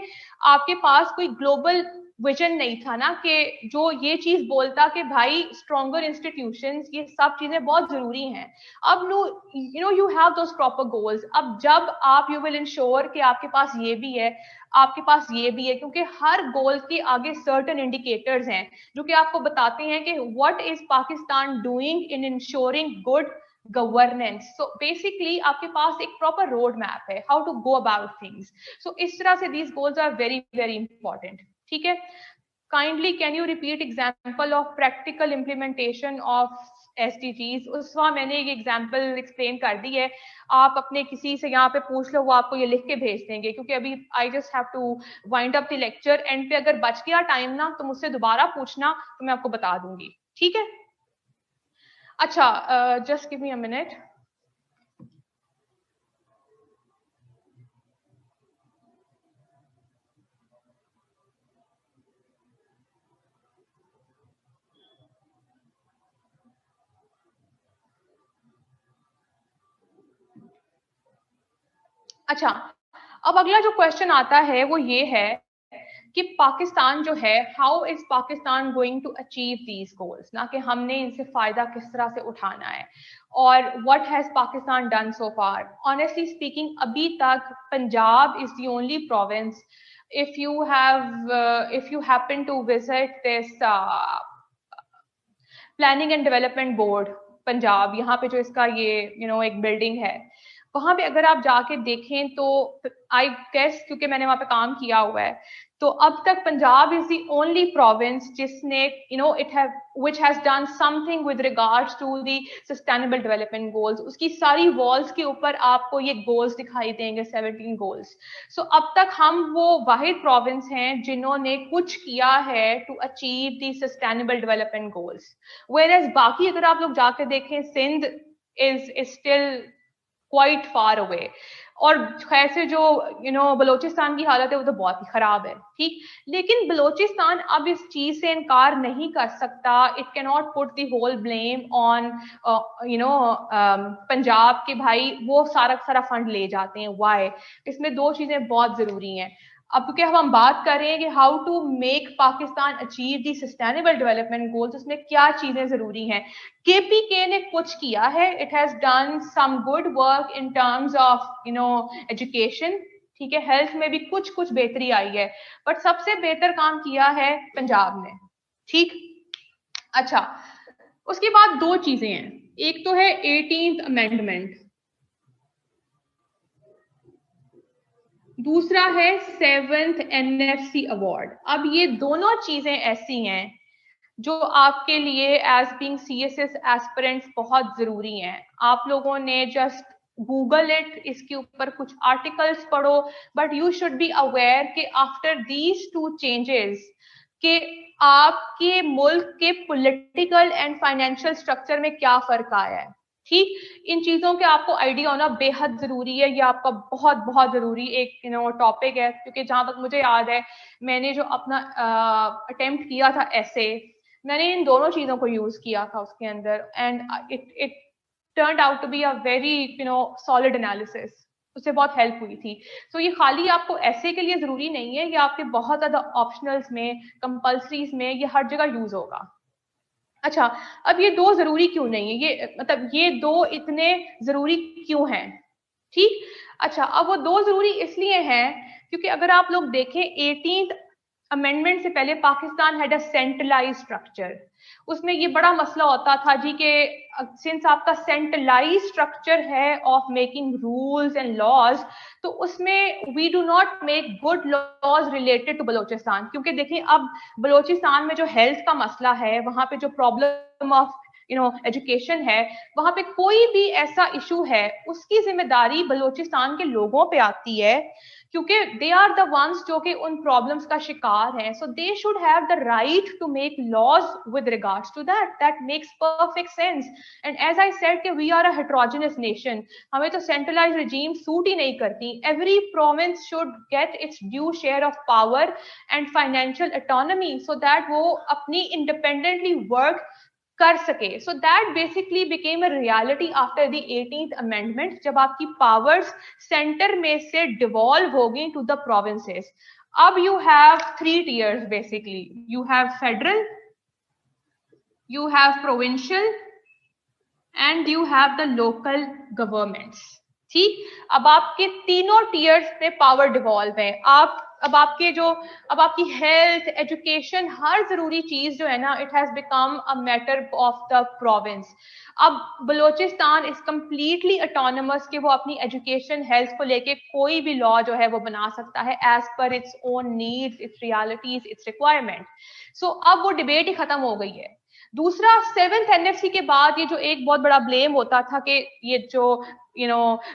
आपके पास कोई ग्लोबल विजन नहीं था ना, कि जो ये चीज बोलता कि भाई स्ट्रॉन्गर इंस्टीट्यूशंस, ये सब चीजें बहुत जरूरी हैं. अब no you know you have those proper goals. अब जब आप यू विल इंश्योर कि आपके पास ये भी है, आपके पास ये भी है, क्योंकि हर गोल के आगे सर्टेन इंडिकेटर्स हैं जो कि आपको बताते हैं कि what is Pakistan doing in ensuring good governance. So basically आपके पास एक प्रॉपर रोड मैप है how to go about things. So इस तरह से these goals are very very important. ठीक है. Kindly can you repeat example of practical implementation of SDGs? उसका मैंने एक एग्जांपल एक्सप्लेन कर दी है. आप अपने किसी से यहाँ पे पूछ लो, वो आपको ये लिख के भेज देंगे, क्योंकि अभी I just have to wind up the lecture. End पे अगर बच गया टाइम ना, तो मुझसे दोबारा पूछना, तो मैं आपको बता दूंगी. ठीक है. अच्छा, just give me a minute. अच्छा, अब अगला जो क्वेश्चन आता है वो ये है कि पाकिस्तान जो है, how is Pakistan going to achieve these goals, ना कि हमने इनसे फायदा किस तरह से उठाना है, और what has Pakistan done so far. Honestly speaking, अभी तक Punjab is the only province, if you happen to visit this planning and development board Punjab, यहाँ पे जो इसका ये एक बिल्डिंग है, वहां पे अगर आप जाके देखें तो आई गेस, क्योंकि मैंने वहां पे काम किया हुआ है, तो अब तक Punjab is the only province जिसने it have which has done something with regards to the sustainable development goals. उसकी सारी वॉल्स के ऊपर आपको ये गोल्स दिखाई देंगे, 17 गोल्स. सो अब तक हम वो वाहिद प्रोविंस हैं जिन्होंने कुछ किया है to achieve the sustainable development goals. Where बाकी अगर आप लोग जाके देखें, Sindh is still quite far away. और खैर से जो बलोचिस्तान की हालत है वो तो बहुत ही खराब है. ठीक. लेकिन बलोचिस्तान अब इस चीज से इनकार नहीं कर सकता. It can not put the whole blame on Punjab के भाई वो सारा सारा फंड ले जाते हैं. वाई? इसमें दो चीजें बहुत जरूरी हैं. अब क्योंकि हम बात कर रहे हैं कि how to make Pakistan achieve the sustainable development goals, उसमें क्या चीजें जरूरी हैं. केपीके ने कुछ किया है. It has done some good work in terms of education. ठीक है. हेल्थ में भी कुछ कुछ बेहतरी आई है, बट सबसे बेहतर काम किया है पंजाब ने. ठीक. अच्छा, उसके बाद दो चीजें हैं. एक तो है 18th अमेंडमेंट, दूसरा है 7th एनएफसी अवार्ड. अब ये दोनों चीजें ऐसी हैं जो आपके लिए एज बीइंग सीएसएस एस्पिरेंट्स बहुत जरूरी हैं. आप लोगों ने जस्ट गूगल इट, इसके ऊपर कुछ आर्टिकल्स पढ़ो, but you should be aware कि आफ्टर दीज टू चेंजेस कि आपके मुल्क के पॉलिटिकल एंड फाइनेंशियल स्ट्रक्चर में क्या फर्क आया है. ठीक. इन चीजों के आपको आइडिया होना बेहद जरूरी है. ये आपका बहुत बहुत जरूरी एक टॉपिक है, क्योंकि जहां तक मुझे याद है, मैंने जो अपना अटेम्प्ट किया था ऐसे, मैंने इन दोनों चीजों को यूज किया था उसके अंदर, and it turned out to be a very solid analysis. उससे बहुत हेल्प हुई थी। तो ये खाली आपको ऐसे के लिए जरूरी नहीं है, ये आपके बहुत ज्यादा ऑप्शनल्स में, कंपल्सरीज में, ये हर जगह यूज होगा। अच्छा, अब ये दो जरूरी क्यों नहीं है, ये मतलब ये दो इतने जरूरी क्यों हैं? ठीक, अच्छा, अब वो दो जरूरी इसलिए हैं क्योंकि अगर आप लोग देखें 18th अमेंडमेंट से पहले Pakistan had a centralize structure. उसमें ये बड़ा मसला होता था जी कि सिंस आपका सेंट्रलाइज स्ट्रक्चर है of making rules and laws, तो उसमें we do not make good laws related to Balochistan. क्योंकि देखिए अब बलोचिस्तान में जो हेल्थ का मसला है, वहां पे जो प्रॉब्लम ऑफ एजुकेशन है, वहां पे कोई भी ऐसा इशू है उसकी जिम्मेदारी बलोचिस्तान के लोगों पे आती है, क्योंकि दे आर द वंस जो कि उन प्रॉब्लम्स का शिकार हैं। So they should have the right to make laws with regards to that makes perfect sense. And as I said कि we are a heterogeneous nation, हमें तो सेंट्रलाइज रिजीम सूट ही नहीं करती। Every province should get its due share of power and financial autonomy so that वो अपनी इंडिपेंडेंटली वर्क कर सके। So that basically became a reality after the 18th amendment, जब आपकी पावर्स सेंटर में से डिवॉल्व होगी टू द प्रोविंसेस। अब you have 3 tiers basically, you have federal, you have provincial and you have the local governments. ठीक, अब आपके तीनों टीयर्स पे पावर डिवॉल्व है। अब आपकी हेल्थ, एजुकेशन, हर जरूरी चीज जो है ना, it has become a matter of the province. अब बलोचिस्तान इज कंप्लीटली ऑटोनमस कि वो अपनी एजुकेशन, हेल्थ को लेके कोई भी लॉ जो है वो बना सकता है एज पर its own needs, its realities, its requirement. So अब वो डिबेट ही खत्म हो गई है। दूसरा, 7th एनएफसी के बाद ये जो एक बहुत बड़ा ब्लेम होता था कि ये जो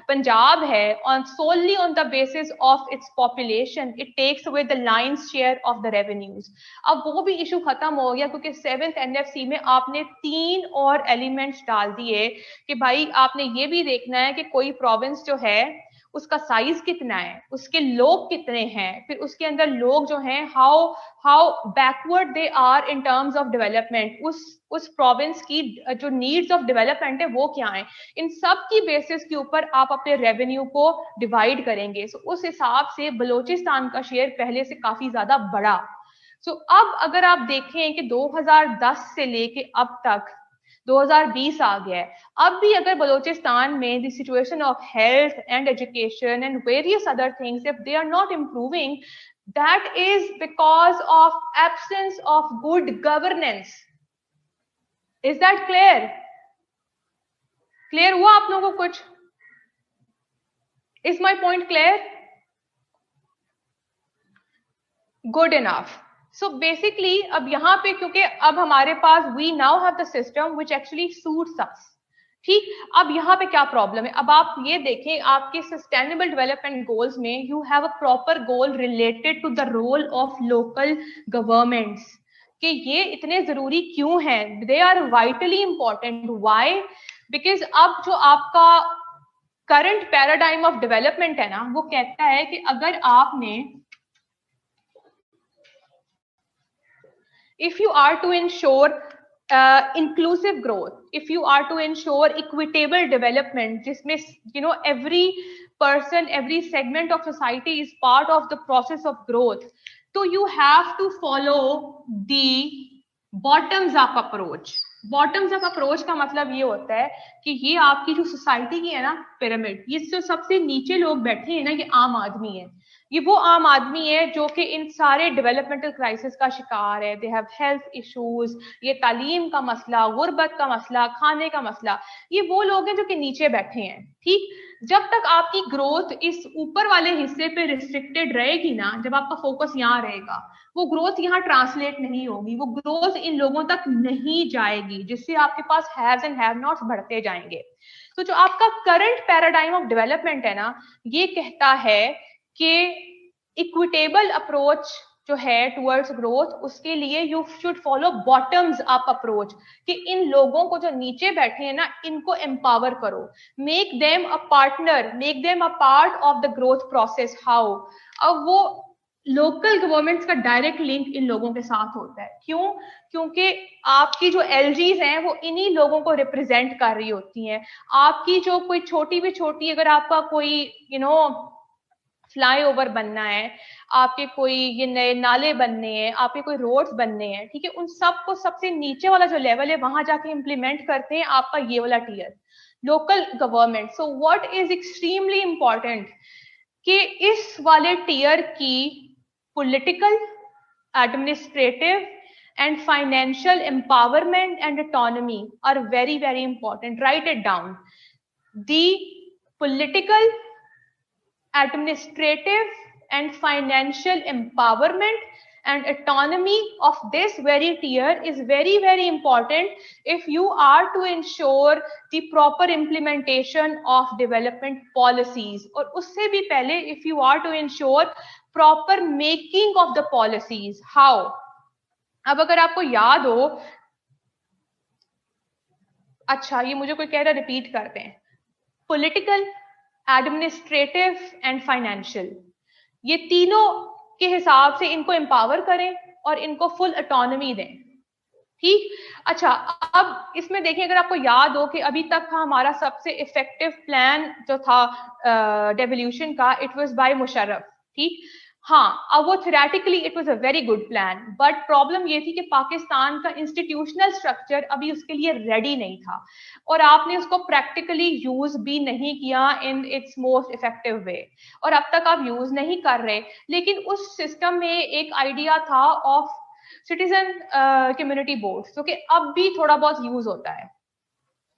पंजाब है, on solely on the basis of its population it takes away the lion's share of the revenues। अब वो भी इशू खत्म हो गया क्योंकि 7th एनएफसी में आपने 3 और एलिमेंट्स डाल दिए कि भाई आपने ये भी देखना है कि कोई प्रोविंस जो है उसका साइज कितना है, उसके लोग कितने हैं, फिर उसके अंदर लोग जो हैं how backward they are in terms of development, उस प्रोविंस की जो नीड्स ऑफ डेवलपमेंट है वो क्या है। इन सब की बेसिस के ऊपर आप अपने रेवेन्यू को डिवाइड करेंगे। सो उस हिसाब से बलोचिस्तान का शेयर पहले से काफी ज्यादा बढ़ा। सो अब अगर आप देखें कि 2010 से लेके अब तक 2020 आ गया है, अब भी अगर बलोचिस्तान में the situation of health and education and various other things if they are not improving, that is because of absence of good governance. Is that clear? Clear हुआ आप लोगों को कुछ? Is my point clear? Good enough. So basically अब यहाँ पे क्योंकि अब हमारे पास we now have the system which actually suits us. ठीक, अब यहाँ पे क्या प्रॉब्लम है? अब आप ये देखें, आपके सस्टेनेबल डेवलपमेंट गोल्स में you have a proper goal related to the role of local governments, कि ये इतने जरूरी क्यों हैं? They are vitally important. Why? Because अब जो आपका करंट पैराडाइम ऑफ डेवलपमेंट है ना, वो कहता है कि अगर आपने if you are to ensure inclusive growth, if you are to ensure equitable development, जिसमें every person, every segment of society is part of the process of growth, so you have to follow the bottoms up approach। Bottoms up approach का मतलब ये होता है कि ये आपकी जो सोसाइटी की है ना पिरामिड, ये जो सबसे नीचे लोग बैठे हैं ना, ये आम आदमी है। ये वो आम आदमी है जो कि इन सारे डेवलपमेंटल क्राइसिस का शिकार है। दे हैव हेल्थ इश्यूज, ये तालीम का मसला, गुर्बत का मसला, खाने का मसला, ये वो लोग हैं जो कि नीचे बैठे हैं। ठीक, जब तक आपकी ग्रोथ इस ऊपर वाले हिस्से पे रिस्ट्रिक्टेड रहेगी ना, जब आपका फोकस यहाँ रहेगा, वो ग्रोथ यहाँ ट्रांसलेट नहीं होगी, वो ग्रोथ इन लोगों तक नहीं जाएगी, जिससे आपके पास हैव्स एंड हैव नॉट्स बढ़ते जाएंगे। तो जो आपका करंट पैराडाइम ऑफ डेवलपमेंट है ना, ये कहता है कि इक्विटेबल अप्रोच जो है टुवर्ड्स ग्रोथ, उसके लिए you should follow bottoms up approach, कि इन लोगों को जो नीचे बैठे हैं ना, इनको एम्पावर करो, make them a partner, make them a part of the growth process. How? अब वो लोकल गवर्नमेंट्स का डायरेक्ट लिंक इन लोगों के साथ होता है। क्यों? क्योंकि आपकी जो एलजीज हैं वो इन्हीं लोगों को रिप्रेजेंट कर रही होती हैं। आपकी जो कोई छोटी, अगर आपका कोई फ्लाईओवर बनना है, आपके कोई ये नए नाले बनने हैं, आपके कोई रोड्स बनने हैं, ठीक है, उन सब को सबसे नीचे वाला जो लेवल है वहां जाके इंप्लीमेंट करते हैं आपका ये वाला tier, local government. So what is extremely important कि इस वाले टीयर की political, administrative and financial empowerment and autonomy are very, very important. Write it down. The political, administrative and financial empowerment and autonomy of this very tier is very, very important if you are to ensure the proper implementation of development policies, और उससे भी पहले if you are to ensure proper making of the policies. How? अब अगर आपको याद हो, अच्छा ये मुझे कोई कह रहा, रिपीट करते हैं, पॉलिटिकल, एडमिनिस्ट्रेटिव एंड फाइनेंशियल, ये तीनों के हिसाब से इनको एम्पावर करें और इनको फुल ऑटोनॉमी दें। ठीक, अच्छा अब इसमें देखिए, अगर आपको याद हो कि अभी तक का हमारा सबसे इफेक्टिव प्लान जो था डेवोल्यूशन का, इट वाज बाय मुशर्रफ। ठीक, हाँ, अब वो theoretically it was a very good plan, but problem ये थी कि पाकिस्तान का इंस्टीट्यूशनल स्ट्रक्चर अभी उसके लिए रेडी नहीं था और आपने उसको प्रैक्टिकली यूज भी नहीं किया in its most effective way, और अब तक आप यूज नहीं कर रहे। लेकिन उस सिस्टम में एक आइडिया था ऑफ सिटीजन कम्युनिटी बोर्ड, जो कि अब भी थोड़ा बहुत यूज होता है।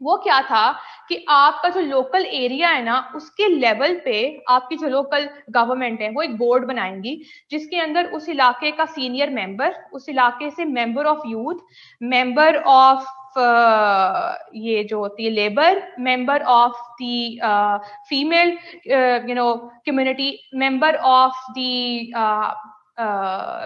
वो क्या था कि आपका जो लोकल एरिया है ना, उसके लेवल पे आपकी जो लोकल गवर्नमेंट है वो एक बोर्ड बनाएंगी जिसके अंदर उस इलाके का सीनियर मेंबर, उस इलाके से member of youth, member of ये जो होती है labour, member of the female community, member of the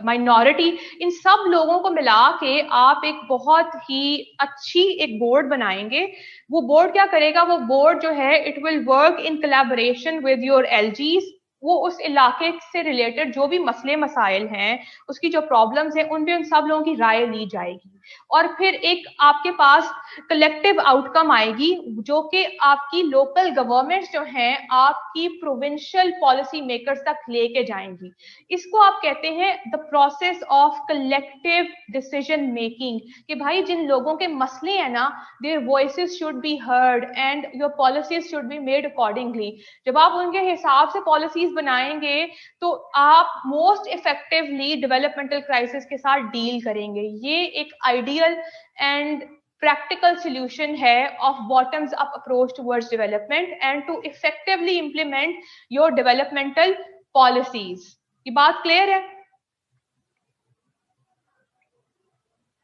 minority, इन सब लोगों को मिला के आप एक बहुत ही अच्छी एक बोर्ड बनाएंगे। वो बोर्ड क्या करेगा? वो बोर्ड जो है it will work in collaboration with your LGs. वो उस इलाके से रिलेटेड जो भी मसले मसाइल हैं, उसकी जो प्रॉब्लम्स हैं, उन पे उन सब लोगों की राय ली जाएगी और फिर एक आपके पास कलेक्टिव आउटकम आएगी जो कि आपकी लोकल गवर्नमेंट्स जो हैं आपकी प्रोविंशियल पॉलिसी मेकर्स तक लेके जाएंगी। इसको आप कहते हैं the process of collective decision making, कि भाई जिन लोगों के मसले हैं ना, there voices should be heard and your policies should be made accordingly. जब आप उनके हिसाब से पॉलिसीज बनाएंगे तो आप मोस्ट इफेक्टिवली डेवलपमेंटल क्राइसिस के साथ डील करेंगे। ये एक आइडियल एंड practical solution है of bottoms up approach towards development and to effectively implement your developmental policies. ये बात clear है?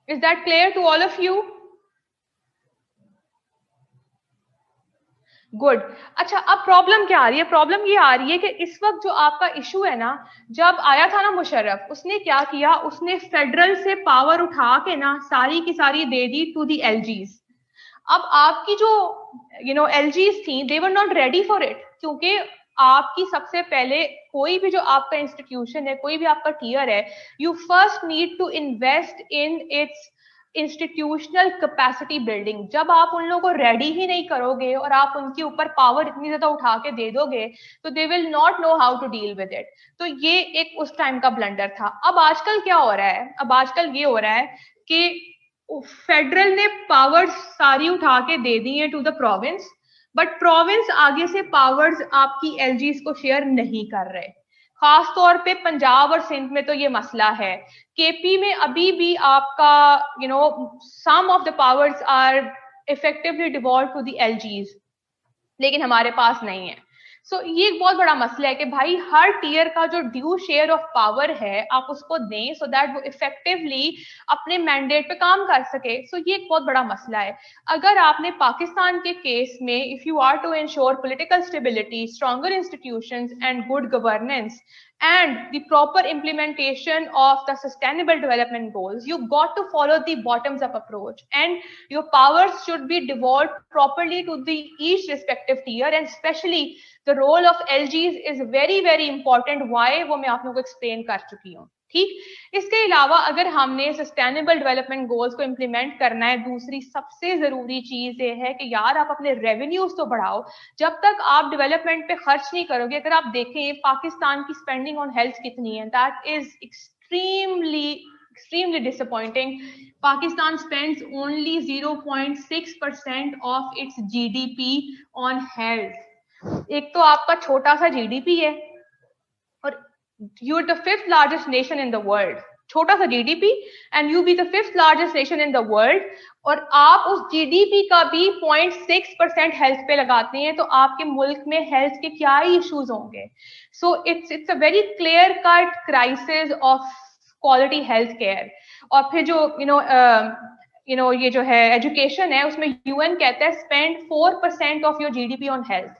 Is that clear to all of you? Good. अच्छा, अब प्रॉब्लम क्या आ रही है? प्रॉब्लम ये आ रही है कि इस वक्त जो आपका इशू है ना, जब आया था ना मुशर्रफ, उसने क्या किया, उसने फेडरल से पावर उठा के ना सारी की सारी दे दी टू दी एलजीज। अब आपकी जो एलजीज थी, they were not ready for it, क्योंकि आपकी सबसे पहले कोई भी जो आपका इंस्टीट्यूशन है, कोई भी आपका टीयर है, you first need to invest in its institutional capacity building. जब आप उन लोगों को रेडी ही नहीं करोगे और आप उनके ऊपर पावर इतनी ज्यादा उठा के दे दोगे तो they will not know how to deal with it. तो ये एक उस टाइम का ब्लंडर था। अब आजकल क्या हो रहा है? अब आजकल ये हो रहा है कि फेडरल ने पावर्स सारी उठा के दे दी है to the province, but province आगे से पावर्स आपकी एलजीज को शेयर नहीं कर रहे। खास तौर पे पंजाब और सिंध में तो ये मसला है। केपी में अभी भी आपका some of the powers are effectively devolve to the LGs, लेकिन हमारे पास नहीं है। सो ये एक बहुत बड़ा मसला है कि भाई हर टीयर का जो ड्यू शेयर ऑफ पावर है आप उसको दें, सो दैट वो इफेक्टिवली अपने मैंडेट पे काम कर सके। सो ये एक बहुत बड़ा मसला है। अगर आपने पाकिस्तान के केस में, if you are to ensure political stability, stronger institutions and good governance and the proper implementation of the sustainable development goals, you got to follow the bottoms up approach, and your powers should be devolved properly to the each respective tier, and especially the role of LGs is very very important. Why, वो मैं आप लोगों को explain कर चुकी हूँ. ठीक. इसके अलावा अगर हमने सस्टेनेबल डेवलपमेंट गोल्स को इंप्लीमेंट करना है, दूसरी सबसे जरूरी चीज ये है कि यार आप अपने रेवेन्यूज तो बढ़ाओ. जब तक आप डेवलपमेंट पे खर्च नहीं करोगे, अगर आप देखें पाकिस्तान की स्पेंडिंग ऑन हेल्थ कितनी है, that is extremely disappointing. Pakistan spends only 0.6% of its GDP on health. एक तो आपका छोटा सा जीडीपी है और you're the fifth largest nation in the world. छोटा सा GDP and you be the fifth largest nation in the world, और आप उस जीडीपी का भी 0.6% हेल्थ पे लगाते हैं, तो आपके मुल्क में हेल्थ के क्या ही इश्यूज होंगे. So it's a very clear cut crisis of quality health care. और फिर जो ये जो है एजुकेशन है, उसमें यूएन कहता है spend 4% of your GDP on health.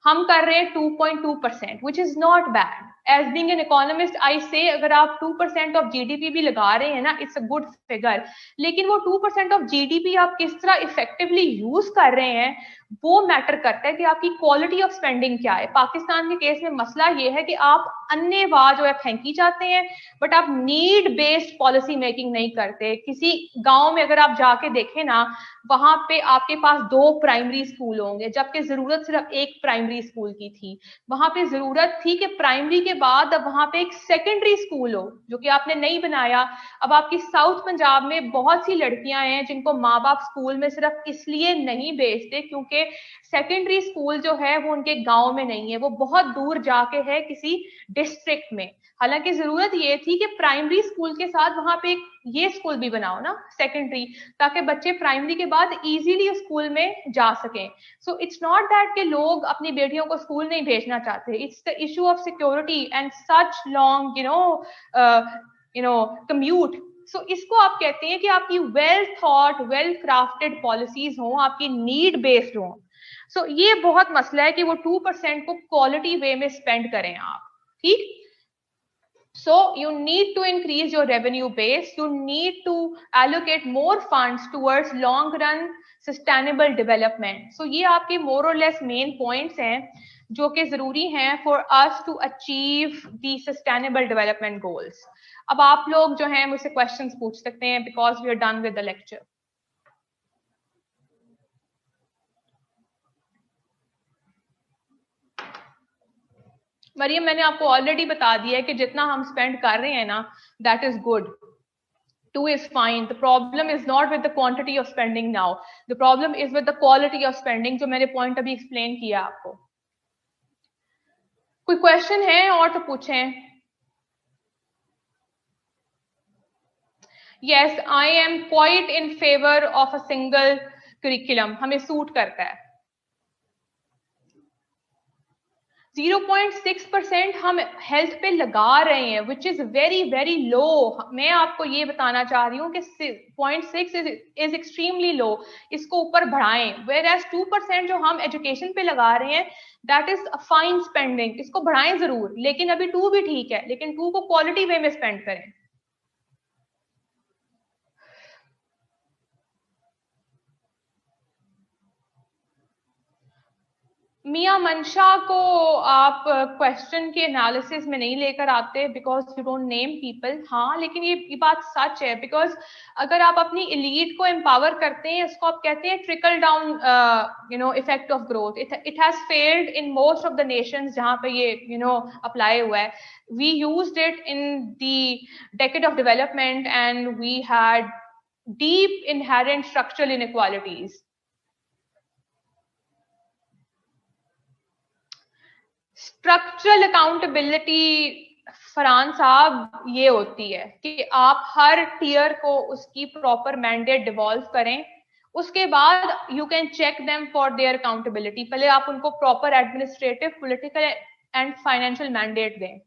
हम कर रहे हैं 2.2%, which is not bad. As being an economist, I say अगर आप 2% ऑफ जीडीपी भी लगा रहे हैं ना, इट्स अ गुड फिगर. लेकिन वो 2% ऑफ जीडीपी आप किस तरह इफेक्टिवली यूज कर रहे हैं, वो मैटर करता है कि आपकी क्वालिटी ऑफ स्पेंडिंग क्या है. पाकिस्तान के केस में मसला ये है कि आप अन्नेवाह जो है फेंकी जाते हैं, बट आप नीड बेस्ड पॉलिसी मेकिंग नहीं करते. किसी गांव में अगर आप जाके देखें ना, वहां पे आपके पास 2 प्राइमरी स्कूल होंगे, जबकि जरूरत सिर्फ एक प्राइमरी स्कूल की थी. वहां पे जरूरत थी कि प्राइमरी के बाद अब वहां पे एक सेकेंडरी स्कूल हो, जो कि आपने नहीं बनाया. अब आपकी साउथ पंजाब में बहुत सी लड़कियां हैं जिनको माँ बाप स्कूल में सिर्फ इसलिए नहीं भेजते क्योंकि सेकेंडरी स्कूल जो है वो उनके गांव में नहीं है, वो बहुत दूर जाके है किसी डिस्ट्रिक्ट में. हालांकि जरूरत ये थी कि प्राइमरी स्कूल के साथ वहां पे ये स्कूल भी बनाओ ना, सेकेंडरी, ताकि बच्चे प्राइमरी के बाद इजीली स्कूल में जा सकें. सो इट्स नॉट दैट कि लोग अपनी बेटियों को स्कूल नहीं भेजना चाहते, it's the issue of security and such long commute. So इसको आप कहते हैं कि आपकी well thought well crafted policies हो, आपकी नीड बेस्ड हो. सो ये बहुत मसला है कि वो 2% को क्वालिटी वे में स्पेंड करें आप. ठीक. So you need to increase your revenue base. You need to allocate more funds towards long run sustainable development. So ये आपके more or less main points हैं जो कि जरूरी हैं for us to achieve the sustainable development goals. अब आप लोग जो हैं मुझसे questions पूछ सकते हैं because we are done with the lecture. Maryam, मैंने आपको ऑलरेडी बता दिया है कि जितना हम स्पेंड कर रहे हैं ना, that is good. 2 is fine. The problem is not with the quantity of spending now. The problem is with the quality of spending, जो मैंने पॉइंट अभी एक्सप्लेन किया आपको. कोई क्वेश्चन है और तो पूछें. Yes, I am quite in favor of a single curriculum. हमें सूट करता है. 0.6% हम हेल्थ पे लगा रहे हैं, which is very very low. मैं आपको ये बताना चाह रही हूँ कि 0.6 इज एक्सट्रीमली लो. इसको ऊपर बढ़ाएं. वेयर एज 2% जो हम एजुकेशन पे लगा रहे हैं, दैट इज फाइन स्पेंडिंग. इसको बढ़ाएं जरूर, लेकिन अभी 2 भी ठीक है, लेकिन 2 को क्वालिटी वे में स्पेंड करें. मियां मंशा को आप क्वेश्चन के एनालिसिस में नहीं लेकर आते because you don't name people. हाँ, लेकिन ये बात सच है, बिकॉज अगर आप अपनी एलीट को एम्पावर करते हैं, इसको आप कहते हैं trickle down effect of growth. It has failed in most of the nations जहां पे ये अप्लाई हुआ है. We used it in the decade of development and we had deep inherent structural inequalities. Structural accountability Farhan साहब ये होती है कि आप हर टीयर को उसकी प्रॉपर मैंडेट डिवॉल्व करें, उसके बाद you can check them for their accountability. पहले आप उनको proper administrative, political and financial mandate दें.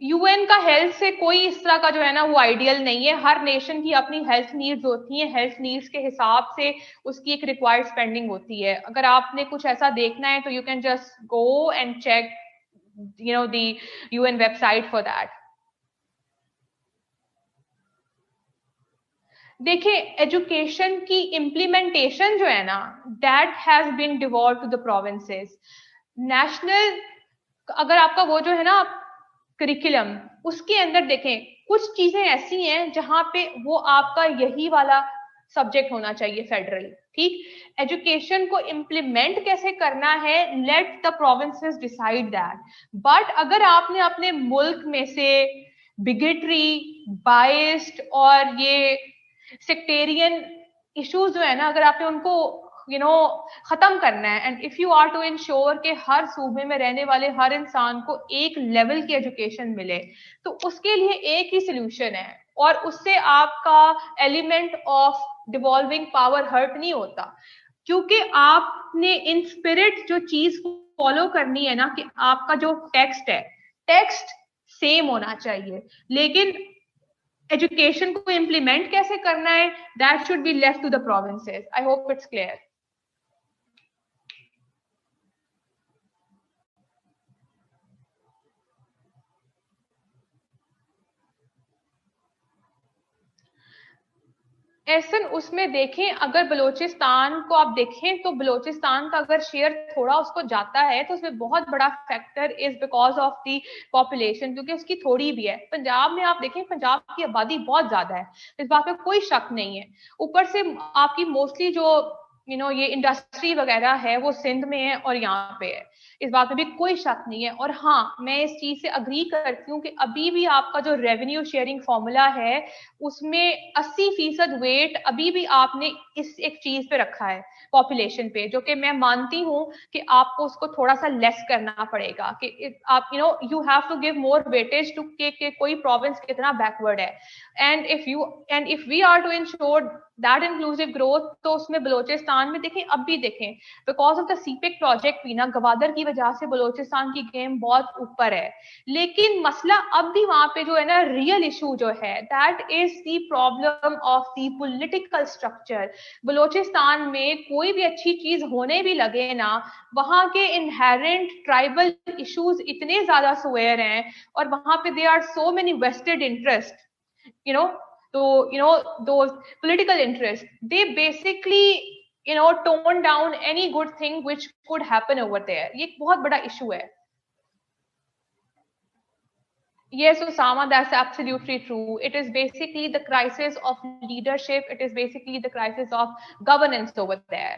यूएन का हेल्थ से कोई इस तरह का जो है ना वो आइडियल नहीं है। हर नेशन की अपनी हेल्थ नीड्स होती हैं, हेल्थ नीड्स के हिसाब से उसकी एक रिक्वायर्ड स्पेंडिंग होती है। अगर आपने कुछ ऐसा देखना है तो you can just go and check the UN website for that. देखिए, एजुकेशन की इम्प्लीमेंटेशन जो है ना, that has been devolve to the provinces. National, अगर आपका वो जो है ना करिकुलम, उसके अंदर देखें कुछ चीजें ऐसी हैं जहां पे वो आपका यही वाला सब्जेक्ट होना चाहिए फेडरल, ठीक। एजुकेशन को इम्प्लीमेंट कैसे करना है, let the provinces decide that. But अगर आपने अपने मुल्क में से बिगेटरी, बाइस्ड और ये सेक्टेरियन इश्यूज जो है ना, अगर आपने उनको खत्म करना है, and if you are to ensure कि हर सूबे में रहने वाले हर इंसान को एक लेवल की एजुकेशन मिले, तो उसके लिए एक ही सोल्यूशन है, और उससे आपका एलिमेंट ऑफ डिवॉल्विंग पावर हर्ट नहीं होता। क्योंकि आपने इन स्पिरिट जो चीज फॉलो करनी है ना, कि आपका जो टेक्स्ट है, टेक्स्ट सेम होना चाहिए, लेकिन एजुकेशन को इम्प्लीमेंट कैसे करना है, that should be left to the provinces. I hope it's clear. ऐसन उसमें देखें, अगर बलूचिस्तान को आप देखें तो बलूचिस्तान का अगर शेयर थोड़ा उसको जाता है तो उसमें बहुत बड़ा factor is because of the population, क्योंकि उसकी थोड़ी भी है। पंजाब में आप देखें, पंजाब की आबादी बहुत ज्यादा है, इस बात पे कोई शक नहीं है। ऊपर से आपकी मोस्टली जो ये इंडस्ट्री वगैरह है वो सिंध में है और यहाँ पे है, इस बात में भी कोई शक नहीं है। और हाँ, मैं इस चीज से अग्री करती हूँ कि अभी भी आपका जो रेवेन्यू शेयरिंग फॉर्मूला है उसमें 80% वेट अभी भी आपने इस एक चीज पे रखा है, पॉपुलेशन पे, जो कि मैं मानती हूँ कि आपको उसको थोड़ा सा लेस करना पड़ेगा, कि आप you have to give more weightage to के कोई प्रोविंस कितना बैकवर्ड है। And if we are to ensure that inclusive growth, तो उसमें बलोचिस्तान में देखें, अब भी देखें, because of the CPEC project भी ना, गवादर की वजह से बलोचिस्तान की गेम बहुत ऊपर है। लेकिन मसला अब भी वहां पे जो है ना, रियल इशू जो है, that is the problem of the political structure. Balochistan में कोई भी अच्छी चीज होने भी लगे ना, वहां के इनहेरेंट ट्राइबल इश्यूज इतने ज्यादा सुवेयर हैं, और वहां पे they are so many vested interest, you know so those political interests, they basically tone down any good thing which could happen over there. ये एक बहुत बड़ा issue है। Yes, Osama, that's absolutely true. It is basically the crisis of leadership. It is basically the crisis of governance over there.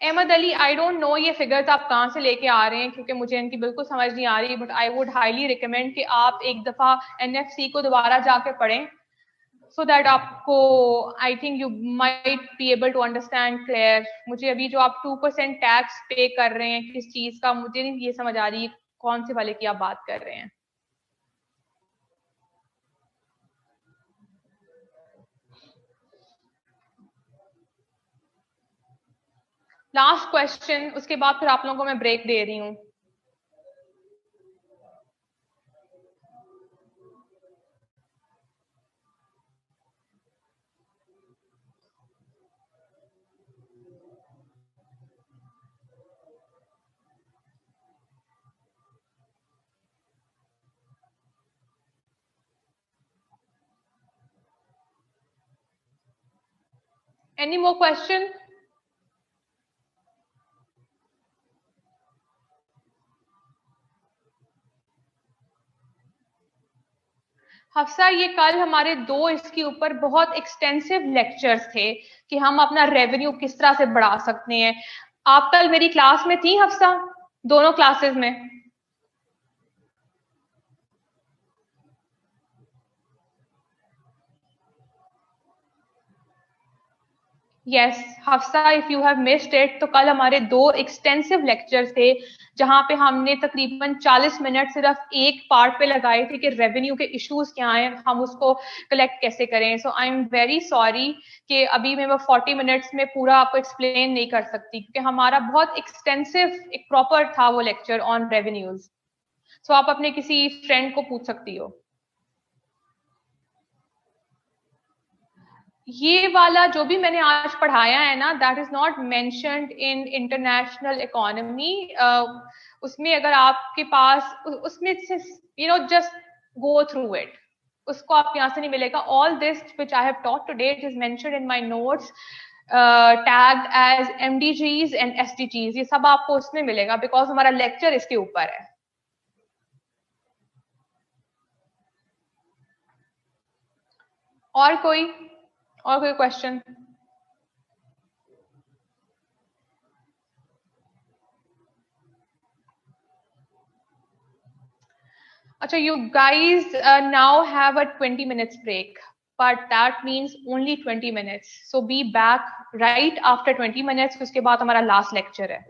Ahmad Ali, I don't know ये फिगर्स आप कहाँ से लेके आ रहे हैं, क्योंकि मुझे इनकी बिल्कुल समझ नहीं आ रही, but I would highly recommend कि आप एक दफा एनएफसी को दोबारा जाके पढ़ें, so that आपको I think you might be able to understand clear. मुझे अभी जो आप 2% टैक्स पे कर रहे हैं किस चीज का, मुझे नहीं ये समझ आ रही कौन से वाले की आप बात कर रहे हैं। लास्ट क्वेश्चन, उसके बाद फिर आप लोगों को मैं ब्रेक दे रही हूँ। Any more question? हफ्सा, ये कल हमारे दो इसके ऊपर बहुत एक्सटेंसिव लेक्चर्स थे कि हम अपना रेवेन्यू किस तरह से बढ़ा सकते हैं। आप कल मेरी क्लास में थी हफ्सा, दोनों क्लासेस में? Yes Hafsa, if you have missed it, तो कल हमारे 2 एक्सटेंसिव लेक्चर्स थे जहां पे हमने तकरीबन 40 मिनट सिर्फ एक पार्ट पे लगाए थे कि रेवेन्यू के इश्यूज क्या हैं, हम उसको कलेक्ट कैसे करें. सो आई एम वेरी सॉरी कि अभी मैं वो 40 मिनट्स में पूरा आपको एक्सप्लेन नहीं कर सकती, क्योंकि हमारा बहुत एक्सटेंसिव एक प्रॉपर था वो लेक्चर ऑन रेवेन्यूज. सो आप अपने किसी फ्रेंड को पूछ सकती हो. ये वाला जो भी मैंने आज पढ़ाया है ना, that is not mentioned in international economy. उसमें अगर आपके पास उसमें से जस्ट गो थ्रू इट, उसको आप यहाँ से नहीं मिलेगा. All this which I have taught today it is mentioned in my notes, tagged as MDGs and SDGs. ये सब आपको उसमें मिलेगा बिकॉज हमारा लेक्चर इसके ऊपर है. और कोई question? Acha, you guys now have a 20 minutes break, but that means only 20 minutes. So be back right after 20 minutes. उसके बाद हमारा last lecture है.